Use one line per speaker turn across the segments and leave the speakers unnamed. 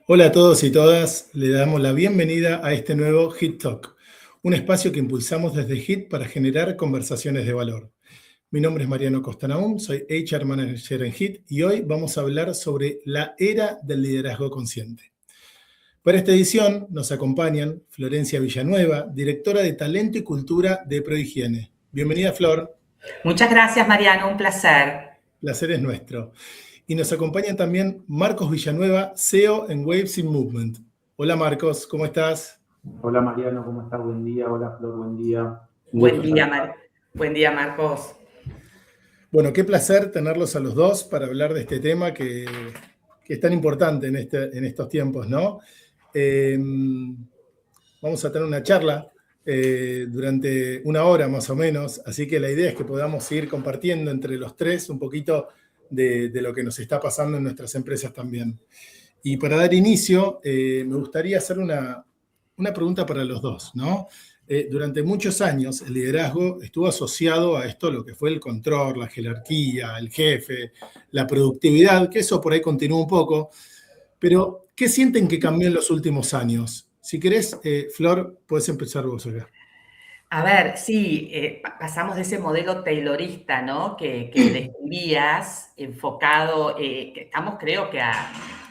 Hola a todos y todas, le damos la bienvenida a este nuevo HIT Talk, un espacio que impulsamos desde HIT para generar conversaciones de valor. Mi nombre es Mariano Costanaum, soy HR Manager en HIT y hoy vamos a hablar sobre la era del liderazgo consciente. Para esta edición nos acompañan Florencia Villanueva, directora de Talento y Cultura de Prohigiene. Bienvenida, Flor.
Muchas gracias, Mariano, un placer.
Placer es nuestro. Y nos acompaña también Marcos Villanueva, CEO en Waves in Movement. Hola Marcos, ¿cómo estás?
Hola Mariano, ¿cómo estás? Buen día. Hola Flor, buen día.
Buen día, Marcos.
Bueno, qué placer tenerlos a los dos para hablar de este tema que es tan importante en estos tiempos, ¿no? Vamos a tener una charla durante una hora más o menos, así que la idea es que podamos seguir compartiendo entre los tres un poquito de lo que nos está pasando en nuestras empresas también. Y para dar inicio, me gustaría hacer una pregunta para los dos, ¿no? Durante muchos años el liderazgo estuvo asociado a esto, lo que fue el control, la jerarquía, el jefe, la productividad, que eso por ahí continúa un poco, pero ¿qué sienten que cambió en los últimos años? Si querés, Flor, podés empezar vos acá.
A ver, sí, pasamos de ese modelo taylorista, ¿no? Que describías, enfocado, que estamos creo que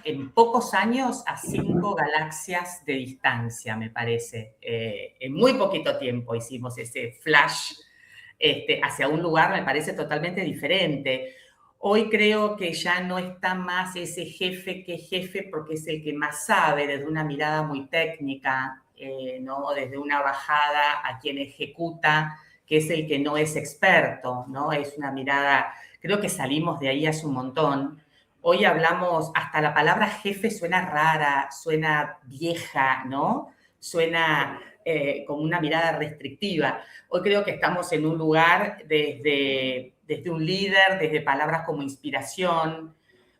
en pocos años a 5 galaxias de distancia, me parece. En muy poquito tiempo hicimos ese flash hacia un lugar, me parece totalmente diferente. Hoy creo que ya no está más ese jefe que jefe porque es el que más sabe desde una mirada muy técnica, ¿no? Desde una bajada a quien ejecuta, que es el que no es experto, ¿no? Es una mirada, creo que salimos de ahí hace un montón. Hoy hablamos, hasta la palabra jefe suena rara, suena vieja, ¿no? Suena como una mirada restrictiva. Hoy creo que estamos en un lugar desde un líder, desde palabras como inspiración,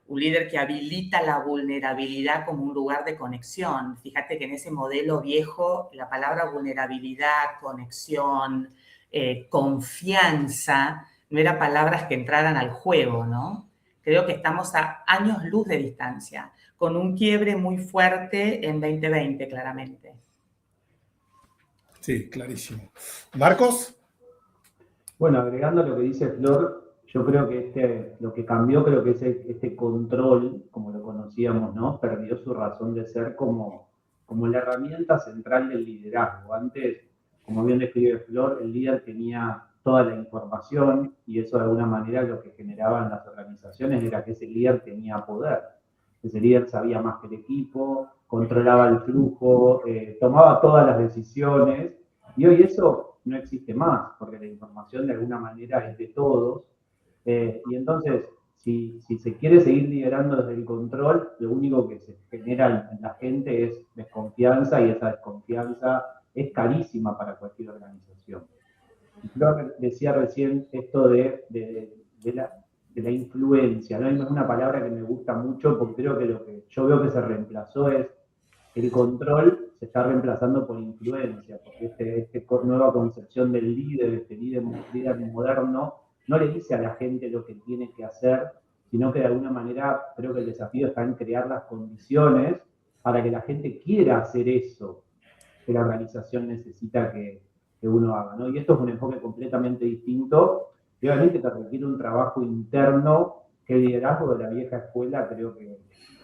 un líder que habilita la vulnerabilidad como un lugar de conexión. Fíjate que en ese modelo viejo la palabra vulnerabilidad, conexión, confianza, no eran palabras que entraran al juego, ¿no? Creo que estamos a años luz de distancia, con un quiebre muy fuerte en 2020, claramente.
Sí, clarísimo. ¿Marcos?
Bueno, agregando lo que dice Flor, yo creo que lo que cambió, creo que es este control, como lo conocíamos, ¿no? Perdió su razón de ser como la herramienta central del liderazgo. Antes, como bien describe Flor, el líder tenía toda la información y eso de alguna manera lo que generaba en las organizaciones era que ese líder tenía poder. Ese líder sabía más que el equipo, controlaba el flujo, tomaba todas las decisiones y hoy eso no existe más, porque la información de alguna manera es de todos. Y entonces, si se quiere seguir liderando desde el control, lo único que se genera en la gente es desconfianza y esa desconfianza es carísima para cualquier organización. Y Flor decía recién esto de la influencia, ¿no? Es una palabra que me gusta mucho porque creo que lo que yo veo que se reemplazó es el control se está reemplazando por influencia, porque esta nueva concepción del líder, este líder moderno, no le dice a la gente lo que tiene que hacer, sino que de alguna manera creo que el desafío está en crear las condiciones para que la gente quiera hacer eso que la organización necesita que uno haga, ¿no? Y esto es un enfoque completamente distinto, y obviamente te requiere un trabajo interno que el liderazgo de la vieja escuela creo que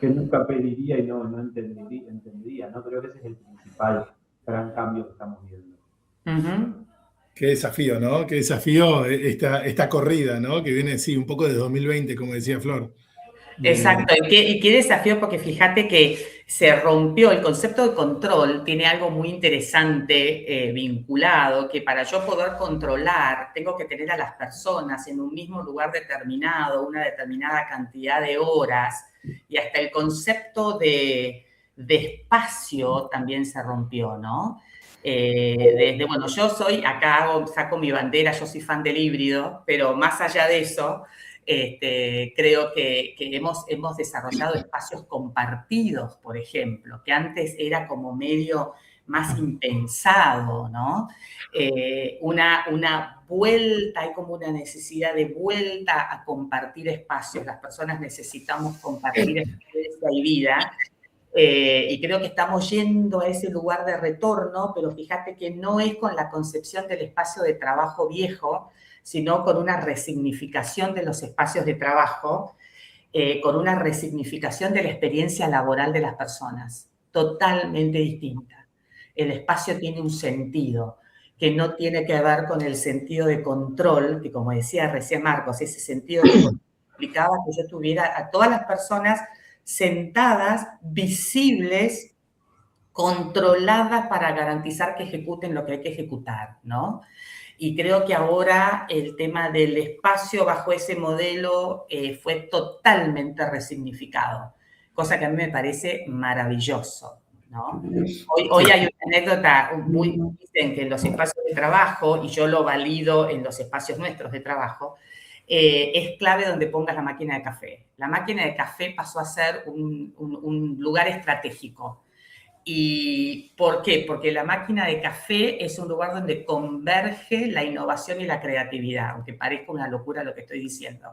nunca pediría y no entendería, ¿no? Creo que ese es el principal gran cambio que estamos viendo.
Uh-huh.
Qué desafío, ¿no? Qué desafío esta corrida, ¿no? Que viene, sí, un poco de 2020, como decía Flor.
Exacto, y qué desafío, porque fíjate que se rompió el concepto de control, tiene algo muy interesante vinculado, que para yo poder controlar tengo que tener a las personas en un mismo lugar determinado, una determinada cantidad de horas, y hasta el concepto de espacio también se rompió, ¿no? Bueno, yo soy, saco mi bandera, yo soy fan del híbrido, pero más allá de eso, creo que hemos desarrollado espacios compartidos, por ejemplo, que antes era como medio más impensado, ¿no? Una vuelta, hay como una necesidad de vuelta a compartir espacios. Las personas necesitamos compartir experiencia y vida. Y creo que estamos yendo a ese lugar de retorno, pero fíjate que no es con la concepción del espacio de trabajo viejo, sino con una resignificación de los espacios de trabajo, con una resignificación de la experiencia laboral de las personas, totalmente distinta. El espacio tiene un sentido que no tiene que ver con el sentido de control, que como decía recién Marcos, ese sentido de control implicaba que yo tuviera a todas las personas sentadas, visibles, controladas para garantizar que ejecuten lo que hay que ejecutar, ¿no? Y creo que ahora el tema del espacio bajo ese modelo fue totalmente resignificado, cosa que a mí me parece maravilloso, ¿no? Hoy hay una anécdota, dicen que en los espacios de trabajo, y yo lo valido en los espacios nuestros de trabajo, es clave donde pongas la máquina de café. La máquina de café pasó a ser un lugar estratégico. ¿Y por qué? Porque la máquina de café es un lugar donde converge la innovación y la creatividad, aunque parezca una locura lo que estoy diciendo.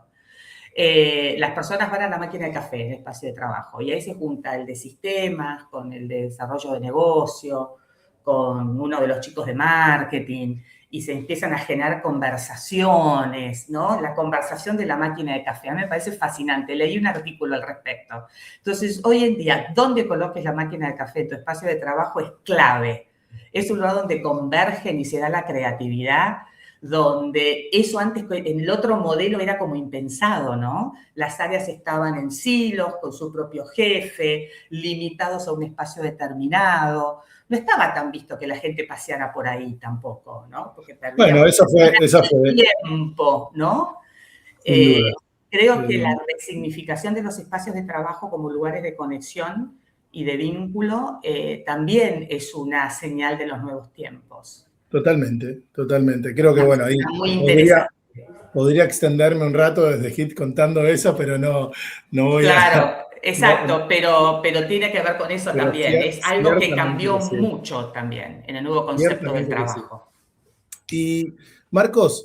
Las personas van a la máquina de café, en el espacio de trabajo, y ahí se junta el de sistemas con el de desarrollo de negocio, con uno de los chicos de marketing, y se empiezan a generar conversaciones, ¿no? La conversación de la máquina de café. A mí me parece fascinante. Leí un artículo al respecto. Entonces, hoy en día, donde coloques la máquina de café en tu espacio de trabajo es clave. Es un lugar donde convergen y se da la creatividad, donde eso antes, en el otro modelo era como impensado, ¿no? Las áreas estaban en silos, con su propio jefe, limitados a un espacio determinado. No estaba tan visto que la gente paseara por ahí tampoco, ¿no? Porque
Bueno, eso fue
tiempo, ¿no? Creo que la resignificación de los espacios de trabajo como lugares de conexión y de vínculo también es una señal de los nuevos tiempos.
Totalmente, totalmente. Creo que, bueno, ahí podría extenderme un rato desde HIT contando eso, pero no voy a...
Claro, exacto, pero tiene que ver con eso también. Es algo que cambió mucho también en el nuevo concepto del trabajo.
Y, Marcos,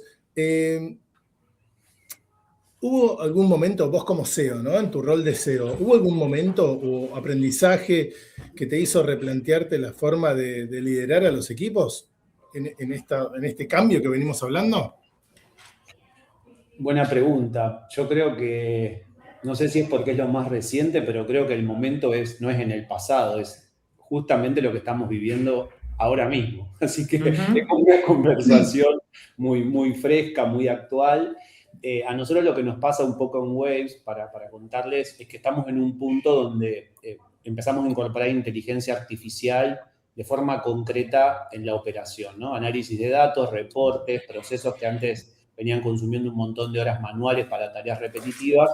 ¿hubo algún momento, vos como CEO, ¿no? En tu rol de CEO, ¿hubo algún momento o aprendizaje que te hizo replantearte la forma de liderar a los equipos en este cambio que venimos hablando?
Buena pregunta. Yo creo que, no sé si es porque es lo más reciente, pero creo que el momento no es en el pasado, es justamente lo que estamos viviendo ahora mismo. Así que es una conversación muy, muy fresca, muy actual. A nosotros lo que nos pasa un poco en Waves, para contarles, es que estamos en un punto donde empezamos a incorporar inteligencia artificial de forma concreta en la operación, ¿no? Análisis de datos, reportes, procesos que antes venían consumiendo un montón de horas manuales para tareas repetitivas.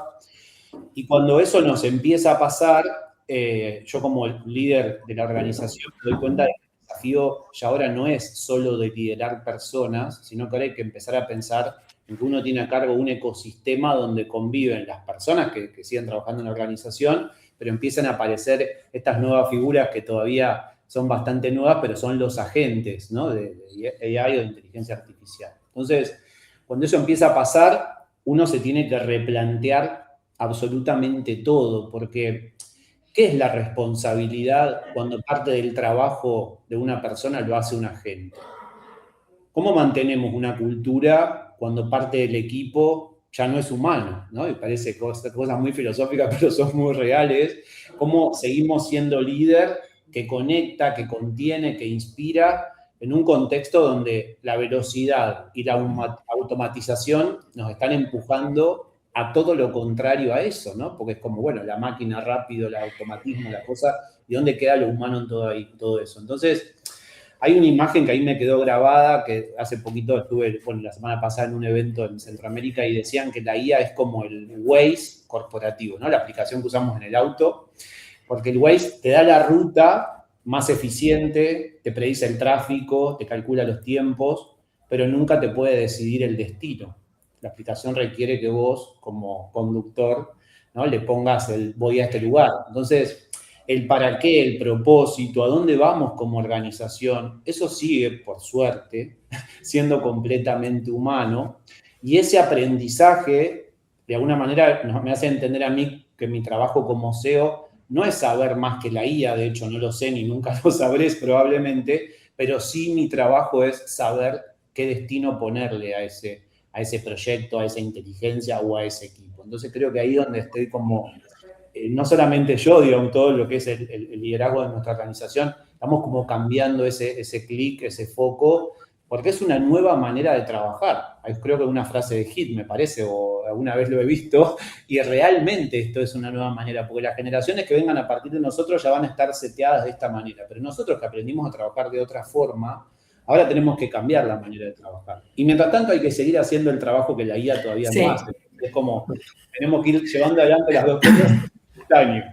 Y cuando eso nos empieza a pasar, yo como líder de la organización me doy cuenta de que el desafío ya ahora no es solo de liderar personas, sino que ahora hay que empezar a pensar en que uno tiene a cargo un ecosistema donde conviven las personas que siguen trabajando en la organización, pero empiezan a aparecer estas nuevas figuras que todavía son bastante nuevas, pero son los agentes, ¿no? de AI o de inteligencia artificial. Entonces, cuando eso empieza a pasar, uno se tiene que replantear absolutamente todo, porque ¿qué es la responsabilidad cuando parte del trabajo de una persona lo hace un agente? ¿Cómo mantenemos una cultura cuando parte del equipo ya no es humano, ¿no? Y parece cosas muy filosóficas, pero son muy reales. ¿Cómo seguimos siendo líder que conecta, que contiene, que inspira en un contexto donde la velocidad y la automatización nos están empujando a todo lo contrario a eso, ¿no? Porque es como, bueno, la máquina rápido, el automatismo, la cosa, ¿y dónde queda lo humano en todo eso? Entonces, hay una imagen que ahí me quedó grabada, que hace poquito estuve, bueno, la semana pasada en un evento en Centroamérica y decían que la IA es como el Waze corporativo, ¿no? La aplicación que usamos en el auto, porque el Waze te da la ruta más eficiente, te predice el tráfico, te calcula los tiempos, pero nunca te puede decidir el destino. La aplicación requiere que vos, como conductor, ¿no? Le pongas el voy a este lugar. Entonces, el para qué, el propósito, a dónde vamos como organización, eso sigue, por suerte, siendo completamente humano. Y ese aprendizaje, de alguna manera, me hace entender a mí que mi trabajo como CEO no es saber más que la IA, de hecho no lo sé ni nunca lo sabré probablemente, pero sí mi trabajo es saber qué destino ponerle a ese proyecto, a esa inteligencia o a ese equipo. Entonces creo que ahí es donde estoy como, no solamente yo, digamos, todo lo que es el liderazgo de nuestra organización, estamos como cambiando ese clic, ese foco, porque es una nueva manera de trabajar. Creo que es una frase de Hit, me parece, o alguna vez lo he visto, y realmente esto es una nueva manera, porque las generaciones que vengan a partir de nosotros ya van a estar seteadas de esta manera, pero nosotros que aprendimos a trabajar de otra forma, ahora tenemos que cambiar la manera de trabajar. Y mientras tanto hay que seguir haciendo el trabajo que la IA todavía no hace. Es como, tenemos que ir llevando adelante las dos cosas simultáneo.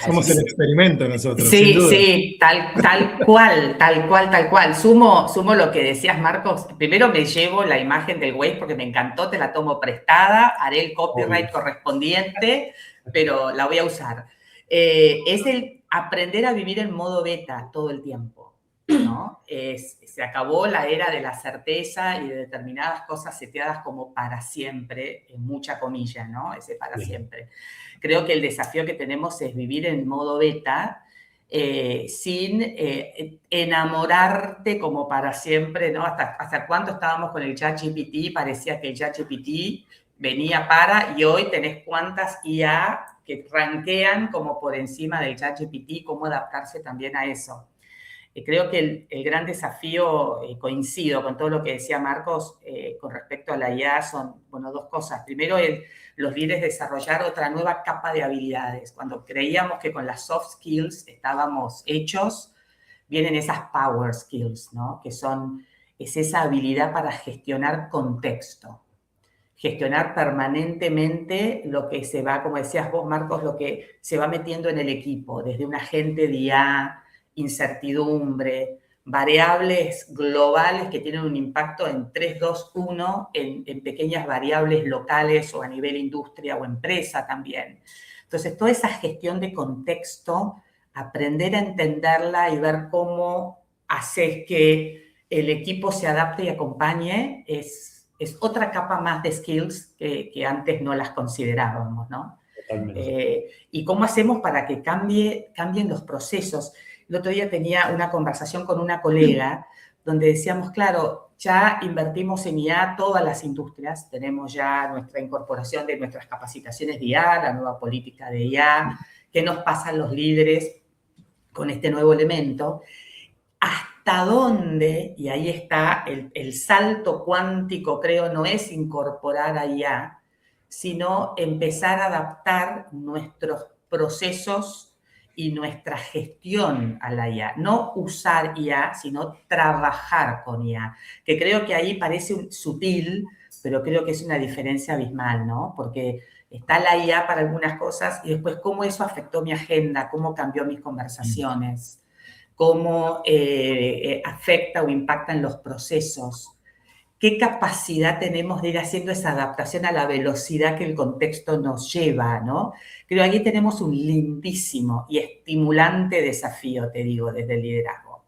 Somos el experimento nosotros,
sí,
sin duda.
Sí, tal cual. Sumo lo que decías, Marcos. Primero me llevo la imagen del Waze porque me encantó, te la tomo prestada, haré el copyright correspondiente, pero la voy a usar. Es el aprender a vivir en modo beta todo el tiempo, ¿no? Se acabó la era de la certeza y de determinadas cosas seteadas como para siempre, en mucha comilla, ¿no? Ese para siempre. Creo que el desafío que tenemos es vivir en modo beta sin enamorarte como para siempre, ¿no? ¿Hasta cuánto estábamos con el ChatGPT? Parecía que el ChatGPT venía y hoy tenés cuántas IA que rankean como por encima del ChatGPT, cómo adaptarse también a eso. Creo que el gran desafío, coincido con todo lo que decía Marcos con respecto a la IA, son, bueno, dos cosas. Primero, los líderes desarrollar otra nueva capa de habilidades. Cuando creíamos que con las soft skills estábamos hechos, vienen esas power skills, ¿no? Que es esa habilidad para gestionar contexto. Gestionar permanentemente lo que se va, como decías vos, Marcos, lo que se va metiendo en el equipo, desde un agente de IA, incertidumbre, variables globales que tienen un impacto en 3, 2, 1, en pequeñas variables locales o a nivel industria o empresa también. Entonces, toda esa gestión de contexto, aprender a entenderla y ver cómo hacer que el equipo se adapte y acompañe es otra capa más de skills que antes no las considerábamos, ¿no? Y cómo hacemos para que cambien los procesos. El otro día tenía una conversación con una colega donde decíamos, claro, ya invertimos en IA todas las industrias, tenemos ya nuestra incorporación de nuestras capacitaciones de IA, la nueva política de IA, qué nos pasan los líderes con este nuevo elemento, hasta dónde, y ahí está el salto cuántico, creo, no es incorporar a IA, sino empezar a adaptar nuestros procesos y nuestra gestión a la IA. No usar IA, sino trabajar con IA, que creo que ahí parece sutil, pero creo que es una diferencia abismal, ¿no? Porque está la IA para algunas cosas y después cómo eso afectó mi agenda, cómo cambió mis conversaciones, cómo afecta o impacta en los procesos. ¿Qué capacidad tenemos de ir haciendo esa adaptación a la velocidad que el contexto nos lleva, ¿no? Creo que aquí tenemos un lindísimo y estimulante desafío, te digo, desde el liderazgo.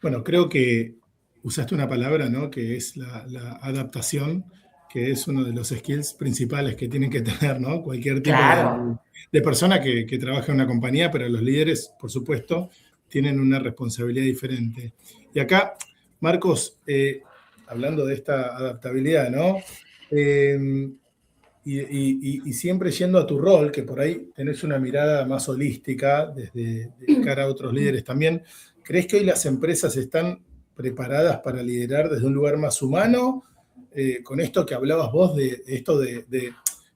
Bueno, creo que usaste una palabra, ¿no? Que es la adaptación, que es uno de los skills principales que tienen que tener, ¿no? Cualquier tipo de persona que trabaja en una compañía, pero los líderes, por supuesto, tienen una responsabilidad diferente. Y acá, Marcos, hablando de esta adaptabilidad, ¿no? Y siempre yendo a tu rol, que por ahí tenés una mirada más holística desde de cara a otros líderes también, ¿crees que hoy las empresas están preparadas para liderar desde un lugar más humano? Con esto que hablabas vos, de esto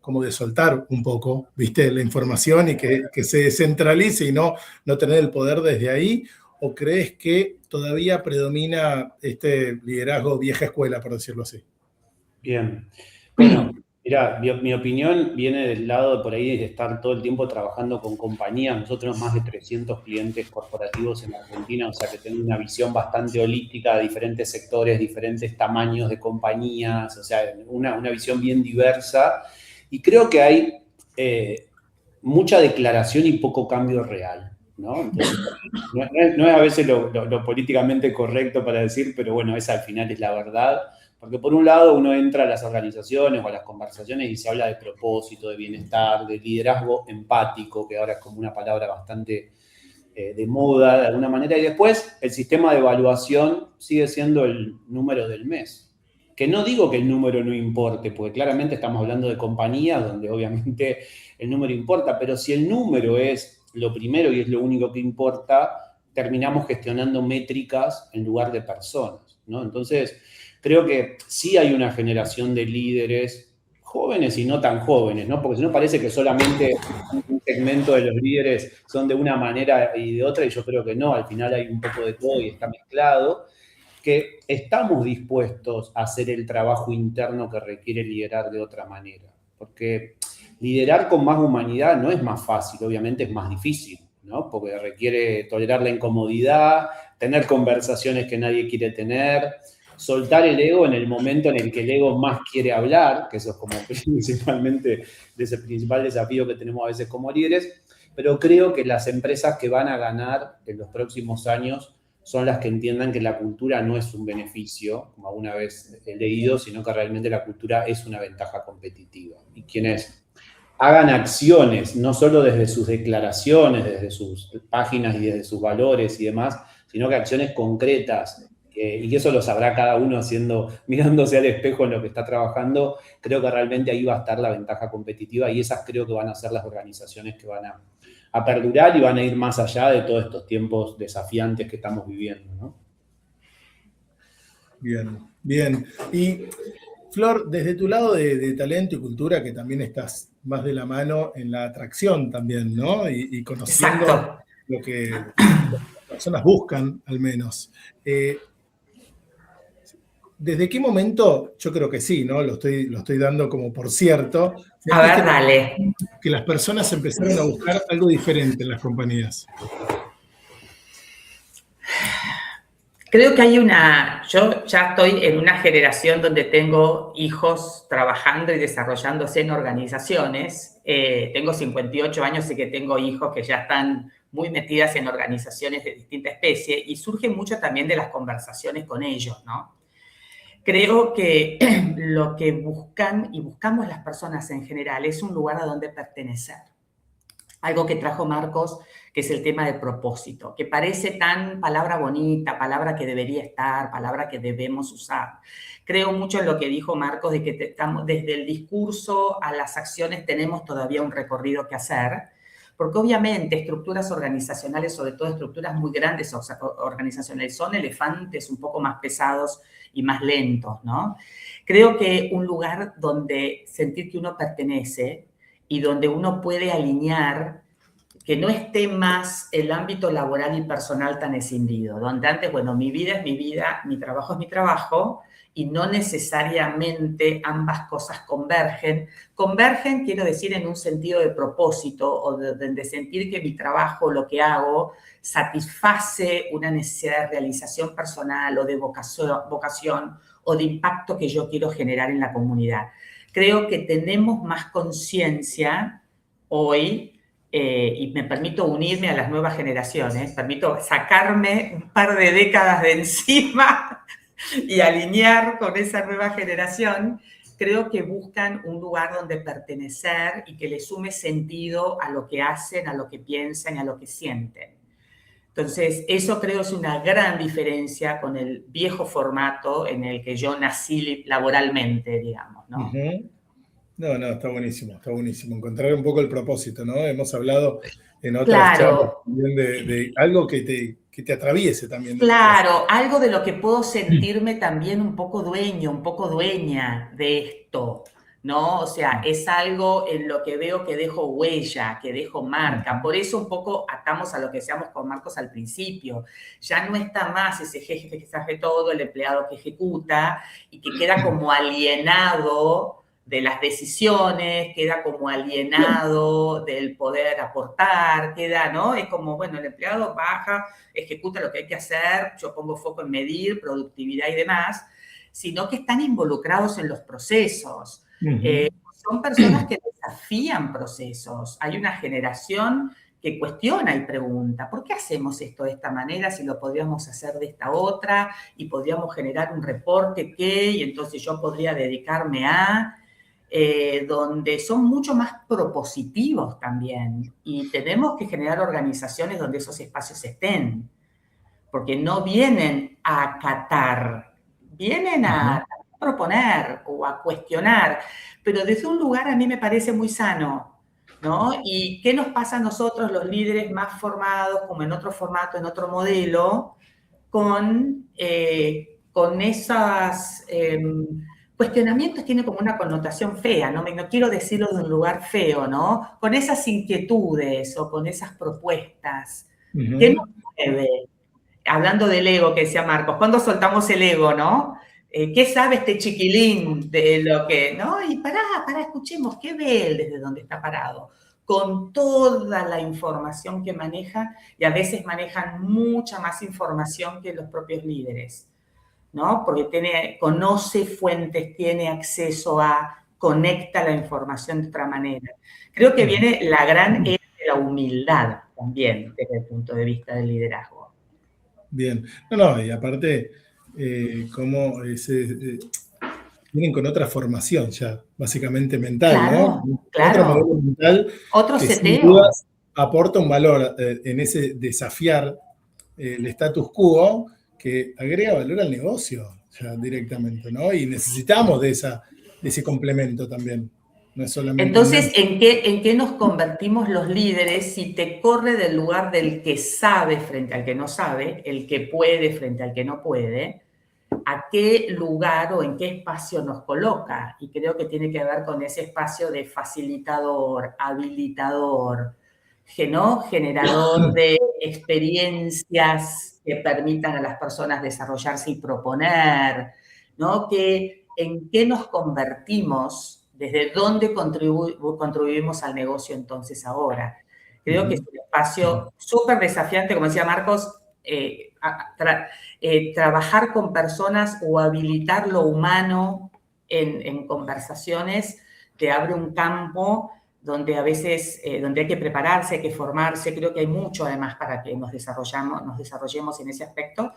como de soltar un poco, ¿viste? La información y que se descentralice y no tener el poder desde ahí. ¿O crees que todavía predomina este liderazgo vieja escuela, por decirlo así?
Bien. Bueno, mira, mi opinión viene del lado de por ahí de estar todo el tiempo trabajando con compañías. Nosotros más de 300 clientes corporativos en Argentina, o sea que tengo una visión bastante holística de diferentes sectores, diferentes tamaños de compañías, o sea, una visión bien diversa. Y creo que hay mucha declaración y poco cambio real. ¿no? Entonces, no es a veces lo políticamente correcto para decir, pero bueno, esa al final es la verdad. Porque por un lado uno entra a las organizaciones o a las conversaciones y se habla de propósito, de bienestar, de liderazgo empático, que ahora es como una palabra bastante de moda de alguna manera, y después el sistema de evaluación sigue siendo el número del mes. Que no digo que el número no importe, porque claramente estamos hablando de compañías donde obviamente el número importa, pero si el número es lo primero y es lo único que importa, terminamos gestionando métricas en lugar de personas, ¿no? Entonces, creo que sí hay una generación de líderes jóvenes y no tan jóvenes, ¿no? Porque si no parece que solamente un segmento de los líderes son de una manera y de otra, y yo creo que no, al final hay un poco de todo y está mezclado, que estamos dispuestos a hacer el trabajo interno que requiere liderar de otra manera. Porque liderar con más humanidad no es más fácil, obviamente es más difícil, ¿no? Porque requiere tolerar la incomodidad, tener conversaciones que nadie quiere tener, soltar el ego en el momento en el que el ego más quiere hablar, que eso es como principalmente ese principal desafío que tenemos a veces como líderes, pero creo que las empresas que van a ganar en los próximos años son las que entiendan que la cultura no es un beneficio, como alguna vez he leído, sino que realmente la cultura es una ventaja competitiva. Y quienes hagan acciones, no solo desde sus declaraciones, desde sus páginas y desde sus valores y demás, sino que acciones concretas, y que eso lo sabrá cada uno mirándose al espejo en lo que está trabajando, creo que realmente ahí va a estar la ventaja competitiva y esas creo que van a ser las organizaciones que van a perdurar y van a ir más allá de todos estos tiempos desafiantes que estamos viviendo, ¿no?
Bien, bien. Y Flor, desde tu lado de talento y cultura, que también estás más de la mano en la atracción también, ¿no? Y conociendo
Exacto.
lo que las personas buscan, al menos. ¿Desde qué momento? Yo creo que sí, ¿no? Lo estoy dando como por cierto.
A ver, dale.
Que las personas empezaron a buscar algo diferente en las compañías.
Creo que yo ya estoy en una generación donde tengo hijos trabajando y desarrollándose en organizaciones. Tengo 58 años y que tengo hijos que ya están muy metidas en organizaciones de distinta especie y surge mucho también de las conversaciones con ellos, ¿no? Creo que lo que buscan y buscamos las personas en general es un lugar a donde pertenecer. Algo que trajo Marcos, que es el tema del propósito, que parece tan palabra bonita, palabra que debería estar, palabra que debemos usar. Creo mucho en lo que dijo Marcos, de que estamos, desde el discurso a las acciones tenemos todavía un recorrido que hacer, porque obviamente estructuras organizacionales, sobre todo estructuras muy grandes organizacionales, son elefantes un poco más pesados y más lentos, ¿no? Creo que un lugar donde sentir que uno pertenece y donde uno puede alinear, que no esté más el ámbito laboral y personal tan escindido, donde antes, bueno, mi vida es mi vida, mi trabajo es mi trabajo, y no necesariamente ambas cosas convergen. Convergen, quiero decir, en un sentido de propósito o de sentir que mi trabajo, lo que hago, satisface una necesidad de realización personal o de vocación o de impacto que yo quiero generar en la comunidad. Creo que tenemos más conciencia hoy, y me permito unirme a las nuevas generaciones, permito sacarme un par de décadas de encima y alinear con esa nueva generación. Creo que buscan un lugar donde pertenecer y que le sume sentido a lo que hacen, a lo que piensan y a lo que sienten. Entonces, eso creo es una gran diferencia con el viejo formato en el que yo nací laboralmente, digamos, ¿no?
Uh-huh. No, está buenísimo, está buenísimo. Encontrar un poco el propósito, ¿no? Hemos hablado en otras charlas también de algo que te atraviese también.
Claro, algo de lo que puedo sentirme también un poco dueño, un poco dueña de esto, ¿no? O sea, es algo en lo que veo que dejo huella, que dejo marca. Por eso un poco atamos a lo que decíamos con Marcos al principio. Ya no está más ese jefe que sabe todo, el empleado que ejecuta y que queda como alienado de las decisiones, queda como alienado del poder aportar, queda, ¿no? Es como, bueno, el empleado baja, ejecuta lo que hay que hacer, yo pongo foco en medir, productividad y demás, sino que están involucrados en los procesos. Uh-huh. Son personas que desafían procesos. Hay una generación que cuestiona y pregunta, ¿por qué hacemos esto de esta manera si lo podríamos hacer de esta otra y podríamos generar un reporte que, y entonces yo podría dedicarme a, donde son mucho más propositivos también y tenemos que generar organizaciones donde esos espacios estén, porque no vienen a acatar, vienen a proponer o a cuestionar, pero desde un lugar a mí me parece muy sano, ¿no? ¿Y qué nos pasa a nosotros, los líderes más formados, como en otro formato, en otro modelo, con esos cuestionamientos? Tiene como una connotación fea, ¿no? No quiero decirlo de un lugar feo, ¿no? Con esas inquietudes o con esas propuestas. ¿Qué nos mueve? Hablando del ego que decía Marcos, ¿cuándo soltamos el ego, no? ¿Qué sabe este chiquilín de lo que, no? Y pará, escuchemos, ¿qué ve él desde donde está parado? Con toda la información que maneja, y a veces manejan mucha más información que los propios líderes, ¿no? Porque conoce fuentes, tiene acceso a, conecta la información de otra manera. Creo que viene la gran era de la humildad también, desde el punto de vista del liderazgo.
Bien. No, y aparte, cómo vienen con otra formación ya, básicamente mental,
claro,
¿no?
Claro.
Otro modelo mental
otro
que
seteo.
sin dudas aporta un valor en ese desafiar el status quo que agrega valor al negocio ya directamente, ¿no? Y necesitamos de ese complemento también. No es solamente
entonces, ¿en qué nos convertimos los líderes si te corre del lugar del que sabe frente al que no sabe, el que puede frente al que no puede? ¿A qué lugar o en qué espacio nos coloca? Y creo que tiene que ver con ese espacio de facilitador, habilitador, ¿no? Generador de experiencias que permitan a las personas desarrollarse y proponer, ¿no? ¿En qué nos convertimos? ¿Desde dónde contribuimos al negocio entonces ahora? Creo que es un espacio súper desafiante, como decía Marcos, trabajar con personas o habilitar lo humano en conversaciones te abre un campo donde a veces, donde hay que prepararse, hay que formarse. Creo que hay mucho además para que nos desarrollemos en ese aspecto,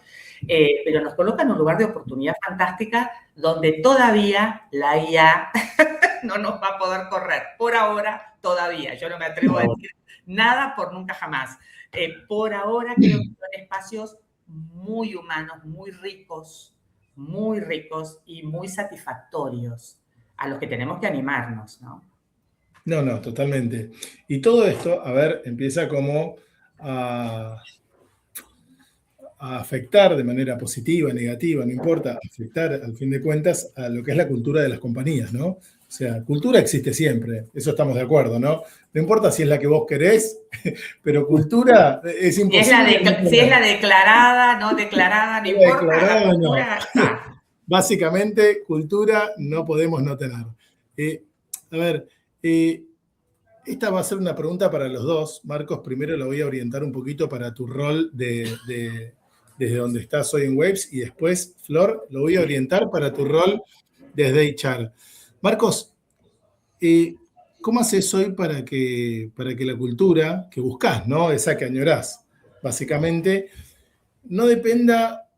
pero nos coloca en un lugar de oportunidad fantástica donde todavía la IA no nos va a poder correr. Por ahora, todavía. Yo no me atrevo a decir nada por nunca jamás. Por ahora creo que son espacios muy humanos, muy ricos y muy satisfactorios a los que tenemos que animarnos, ¿no?
No, totalmente. Y todo esto, a ver, empieza como a afectar de manera positiva, negativa, no importa, afectar al fin de cuentas a lo que es la cultura de las compañías, ¿no? O sea, cultura existe siempre, eso estamos de acuerdo, ¿no? No importa si es la que vos querés, pero cultura es imposible.
Si es la declarada, no declarada, no importa, la cultura está.
Básicamente, cultura no podemos no tener. A ver, esta va a ser una pregunta para los dos. Marcos, primero la voy a orientar un poquito para tu rol desde donde estás hoy en Waves, y después, Flor, lo voy a orientar para tu rol desde HR. Marcos, ¿cómo haces hoy para que la cultura que buscás, ¿no? Esa que añorás, básicamente, no dependa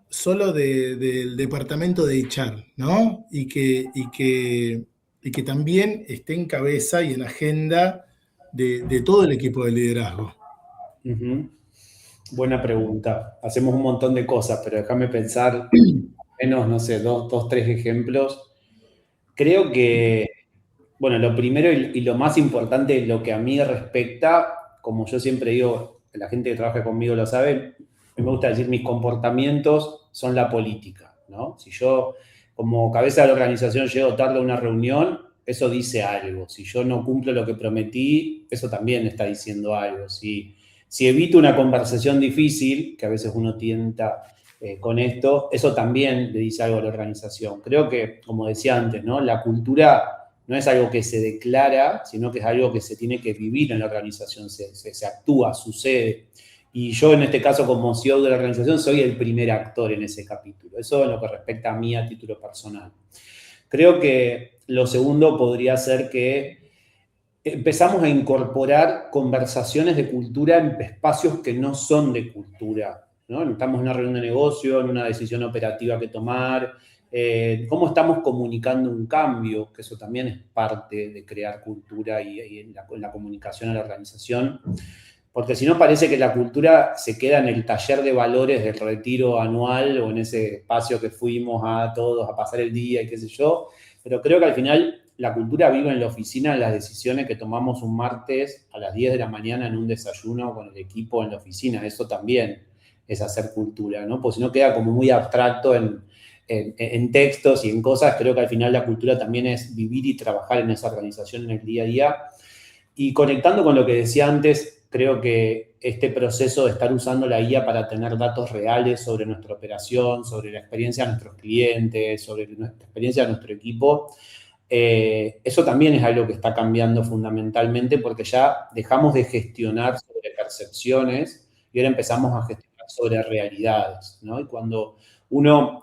solo del departamento de HR, ¿no? Y que también esté en cabeza y en agenda de todo el equipo de liderazgo?
Buena pregunta. Hacemos un montón de cosas, pero déjame pensar, menos, no sé, dos, tres ejemplos. Creo que, bueno, lo primero y lo más importante, lo que a mí respecta, como yo siempre digo, la gente que trabaja conmigo lo sabe, me gusta decir, mis comportamientos son la política, ¿no? Si yo, como cabeza de la organización, llego tarde a una reunión, eso dice algo. Si yo no cumplo lo que prometí, eso también está diciendo algo. Si evito una conversación difícil, que a veces uno tienta con esto, eso también le dice algo a la organización. Creo que, como decía antes, ¿no? La cultura no es algo que se declara, sino que es algo que se tiene que vivir en la organización, se actúa, sucede. Y yo, en este caso, como CEO de la organización, soy el primer actor en ese capítulo. Eso en lo que respecta a mí a título personal. Creo que lo segundo podría ser que empezamos a incorporar conversaciones de cultura en espacios que no son de cultura, ¿no? Estamos en una reunión de negocio, en una decisión operativa que tomar, cómo estamos comunicando un cambio, que eso también es parte de crear cultura y en la comunicación a la organización. Porque si no parece que la cultura se queda en el taller de valores del retiro anual o en ese espacio que fuimos a todos a pasar el día y qué sé yo, pero creo que al final la cultura vive en la oficina, en las decisiones que tomamos un martes a las 10 de la mañana en un desayuno con el equipo en la oficina. Eso también es hacer cultura, ¿no? Porque si no queda como muy abstracto en textos y en cosas. Creo que al final la cultura también es vivir y trabajar en esa organización en el día a día. Y conectando con lo que decía antes, creo que este proceso de estar usando la guía para tener datos reales sobre nuestra operación, sobre la experiencia de nuestros clientes, sobre la experiencia de nuestro equipo, eso también es algo que está cambiando fundamentalmente porque ya dejamos de gestionar sobre percepciones y ahora empezamos a gestionar sobre realidades, ¿no? Y cuando uno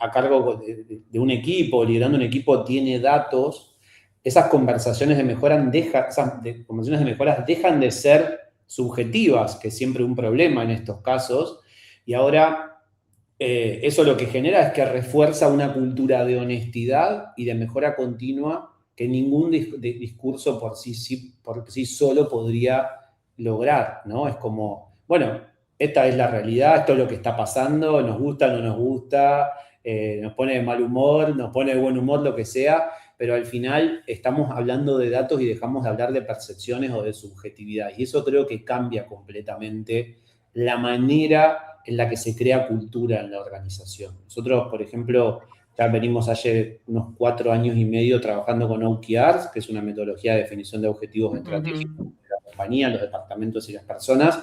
a cargo de un equipo, liderando un equipo, tiene datos, esas conversaciones de mejoras dejan de ser subjetivas, que es siempre un problema en estos casos, y ahora eso lo que genera es que refuerza una cultura de honestidad y de mejora continua que ningún discurso por sí solo podría lograr, ¿no? Es como, bueno, esta es la realidad, esto es lo que está pasando, nos gusta, no nos gusta, nos pone de mal humor, nos pone de buen humor, lo que sea, pero al final estamos hablando de datos y dejamos de hablar de percepciones o de subjetividad. Y eso creo que cambia completamente la manera en la que se crea cultura en la organización. Nosotros, por ejemplo, ya venimos hace unos 4 años y medio trabajando con OKRs, que es una metodología de definición de objetivos estratégicos de la compañía, los departamentos y las personas.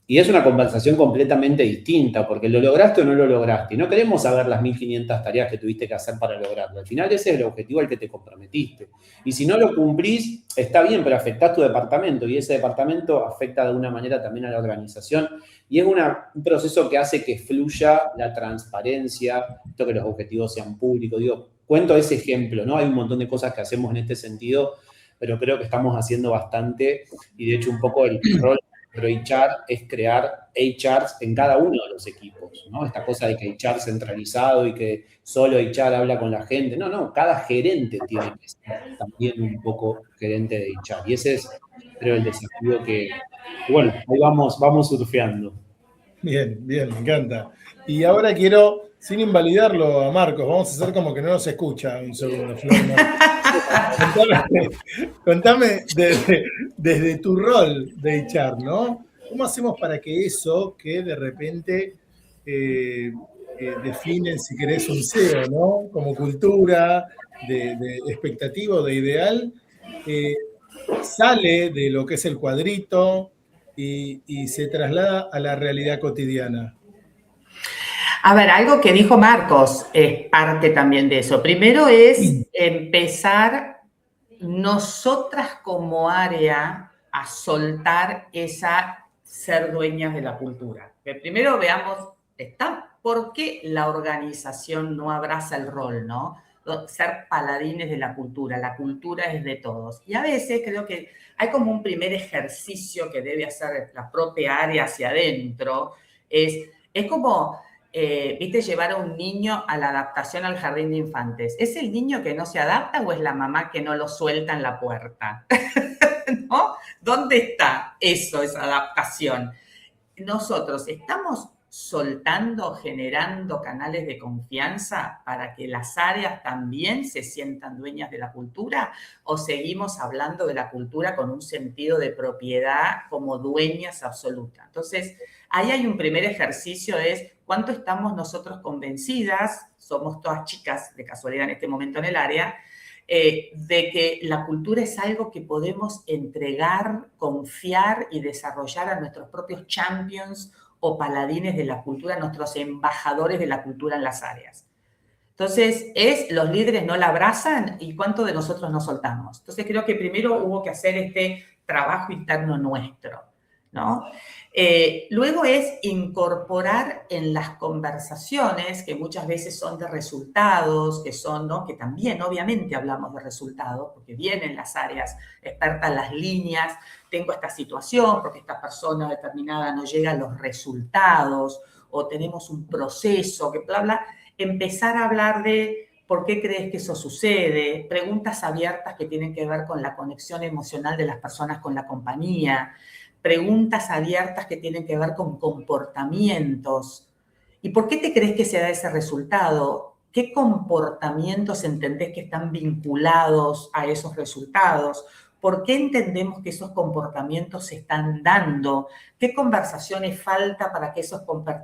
Y es una conversación completamente distinta, porque lo lograste o no lo lograste. Y no queremos saber las 1500 tareas que tuviste que hacer para lograrlo. Al final ese es el objetivo al que te comprometiste. Y si no lo cumplís, está bien, pero afectás tu departamento. Y ese departamento afecta de alguna manera también a la organización. Y es un proceso que hace que fluya la transparencia, esto que los objetivos sean públicos. Digo, cuento ese ejemplo, ¿no? Hay un montón de cosas que hacemos en este sentido, pero creo que estamos haciendo bastante. Y de hecho un poco el rol pero HR es crear HRs en cada uno de los equipos, ¿no? Esta cosa de que HR centralizado y que solo HR habla con la gente. No, cada gerente tiene que ser también un poco gerente de HR. Y ese es, creo, el desafío que bueno, ahí vamos surfeando.
Bien, me encanta. Y ahora quiero, sin invalidarlo a Marcos, vamos a hacer como que no nos escucha un segundo, Flor. Contame desde tu rol de HR, ¿no? ¿Cómo hacemos para que eso que de repente define, si querés, un CEO, ¿no? Como cultura, de expectativa, de ideal, sale de lo que es el cuadrito y se traslada a la realidad cotidiana?
A ver, algo que dijo Marcos es parte también de eso. Primero es empezar nosotras como área a soltar esa ser dueñas de la cultura. Que primero veamos, ¿por qué la organización no abraza el rol, no? Ser paladines de la cultura. La cultura es de todos. Y a veces creo que hay como un primer ejercicio que debe hacer la propia área hacia adentro. Es como... ¿viste? Llevar a un niño a la adaptación al jardín de infantes. ¿Es el niño que no se adapta o es la mamá que no lo suelta en la puerta? ¿No? ¿Dónde está eso, esa adaptación? Nosotros estamos soltando, generando canales de confianza para que las áreas también se sientan dueñas de la cultura, o seguimos hablando de la cultura con un sentido de propiedad como dueñas absolutas. Entonces, ahí hay un primer ejercicio, es cuánto estamos nosotros convencidas, somos todas chicas de casualidad en este momento en el área, de que la cultura es algo que podemos entregar, confiar y desarrollar a nuestros propios champions o paladines de la cultura, nuestros embajadores de la cultura en las áreas. Entonces, los líderes no la abrazan y cuánto de nosotros nos soltamos. Entonces, creo que primero hubo que hacer este trabajo interno nuestro. ¿no? Luego es incorporar en las conversaciones, que muchas veces son de resultados, que son, ¿no? Que también obviamente hablamos de resultados, porque vienen las áreas expertas, las líneas, tengo esta situación porque esta persona determinada no llega a los resultados, o tenemos un proceso, que bla, bla, empezar a hablar de por qué crees que eso sucede, preguntas abiertas que tienen que ver con la conexión emocional de las personas con la compañía, preguntas abiertas que tienen que ver con comportamientos. ¿Y por qué te crees que se da ese resultado? ¿Qué comportamientos entendés que están vinculados a esos resultados? ¿Por qué entendemos que esos comportamientos se están dando? ¿Qué conversaciones falta para que esos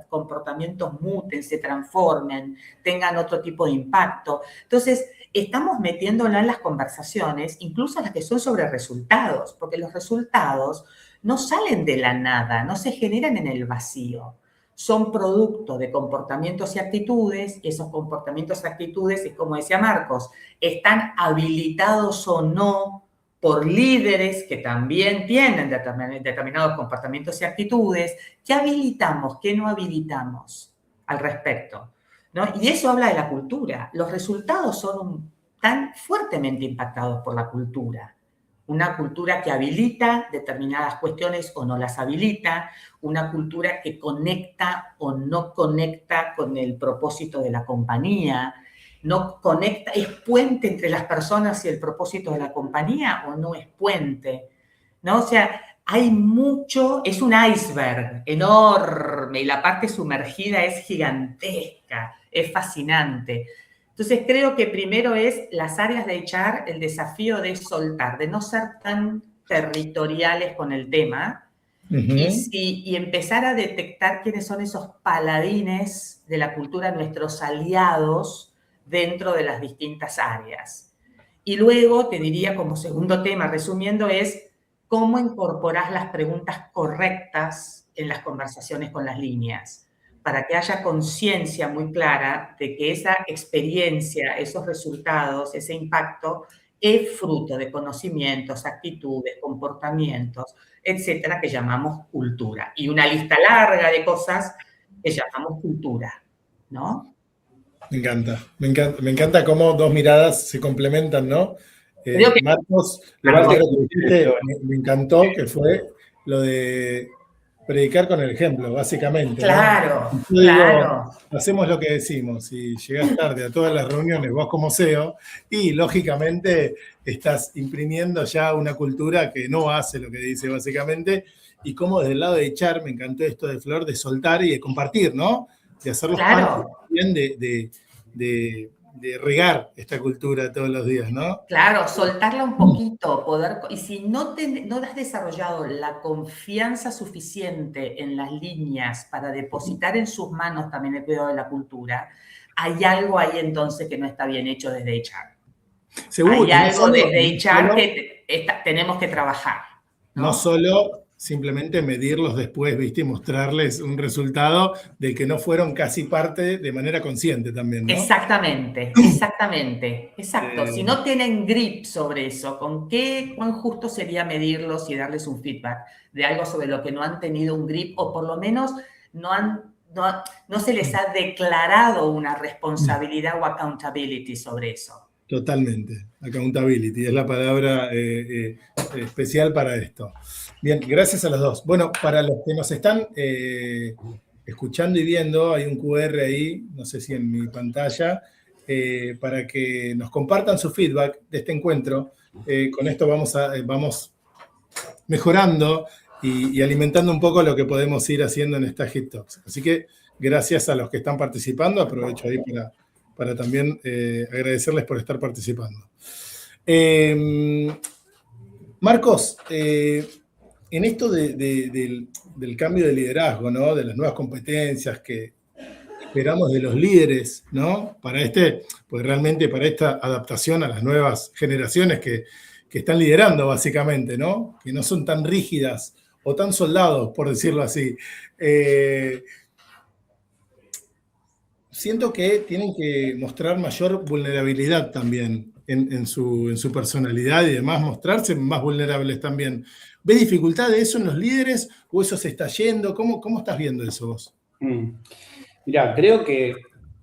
comportamientos muten, se transformen, tengan otro tipo de impacto? Entonces, estamos metiéndola en las conversaciones, incluso las que son sobre resultados, porque los resultados no salen de la nada, no se generan en el vacío. Son producto de comportamientos y actitudes, y esos comportamientos y actitudes, como decía Marcos, están habilitados o no por líderes que también tienen determinados comportamientos y actitudes. ¿Qué habilitamos? ¿Qué no habilitamos al respecto? ¿No? Y eso habla de la cultura. Los resultados son tan fuertemente impactados por la cultura. Una cultura que habilita determinadas cuestiones o no las habilita, una cultura que conecta o no conecta con el propósito de la compañía, no conecta, es puente entre las personas y el propósito de la compañía o no es puente, ¿no? O sea, hay mucho, es un iceberg enorme y la parte sumergida es gigantesca, es fascinante. Entonces, creo que primero es las áreas de HR, el desafío de soltar, de no ser tan territoriales con el tema y empezar a detectar quiénes son esos paladines de la cultura, nuestros aliados dentro de las distintas áreas. Y luego, te diría como segundo tema, resumiendo, es cómo incorporar las preguntas correctas en las conversaciones con las líneas, para que haya conciencia muy clara de que esa experiencia, esos resultados, ese impacto es fruto de conocimientos, actitudes, comportamientos, etcétera, que llamamos cultura. Y una lista larga de cosas que llamamos cultura, ¿no?
Me encanta cómo dos miradas se complementan, ¿no? Marcos, lo primero que dijiste me encantó, que fue lo de predicar con el ejemplo, básicamente.
Claro,
¿no?
claro.
Digo, hacemos lo que decimos. Si llegás tarde a todas las reuniones, vos como CEO, y lógicamente estás imprimiendo ya una cultura que no hace lo que dice, básicamente. Y cómo desde el lado de echar, me encantó esto de Flor, de soltar y de compartir, ¿no? De hacerlos parte bien de regar esta cultura todos los días, ¿no?
Claro, soltarla un poquito, poder, y si no has desarrollado la confianza suficiente en las líneas para depositar en sus manos también el cuidado de la cultura, hay algo ahí entonces que no está bien hecho desde HR.
Seguro,
hay algo desde HR que tenemos que trabajar.
No solo simplemente medirlos después, ¿viste? Y mostrarles un resultado de que no fueron casi parte de manera consciente también, ¿no?
Exactamente. Exacto. Si no tienen grip sobre eso, ¿cuán justo sería medirlos y darles un feedback de algo sobre lo que no han tenido un grip o por lo menos no se les ha declarado una responsabilidad o accountability sobre eso?
Totalmente. Accountability es la palabra especial para esto. Bien, gracias a los dos. Bueno, para los que nos están escuchando y viendo, hay un QR ahí, no sé si en mi pantalla, para que nos compartan su feedback de este encuentro. Con esto vamos mejorando y alimentando un poco lo que podemos ir haciendo en estas Hit Talks. Así que gracias a los que están participando. Aprovecho ahí para también agradecerles por estar participando. Marcos, en esto del cambio de liderazgo, ¿no? De las nuevas competencias que esperamos de los líderes, ¿no? Pues realmente para esta adaptación a las nuevas generaciones que están liderando, básicamente, ¿no? Que no son tan rígidas o tan soldados, por decirlo así. siento que tienen que mostrar mayor vulnerabilidad también en su personalidad y demás, mostrarse más vulnerables también. ¿Ves dificultad de eso en los líderes o eso se está yendo? ¿Cómo estás viendo eso vos?
Mira, creo que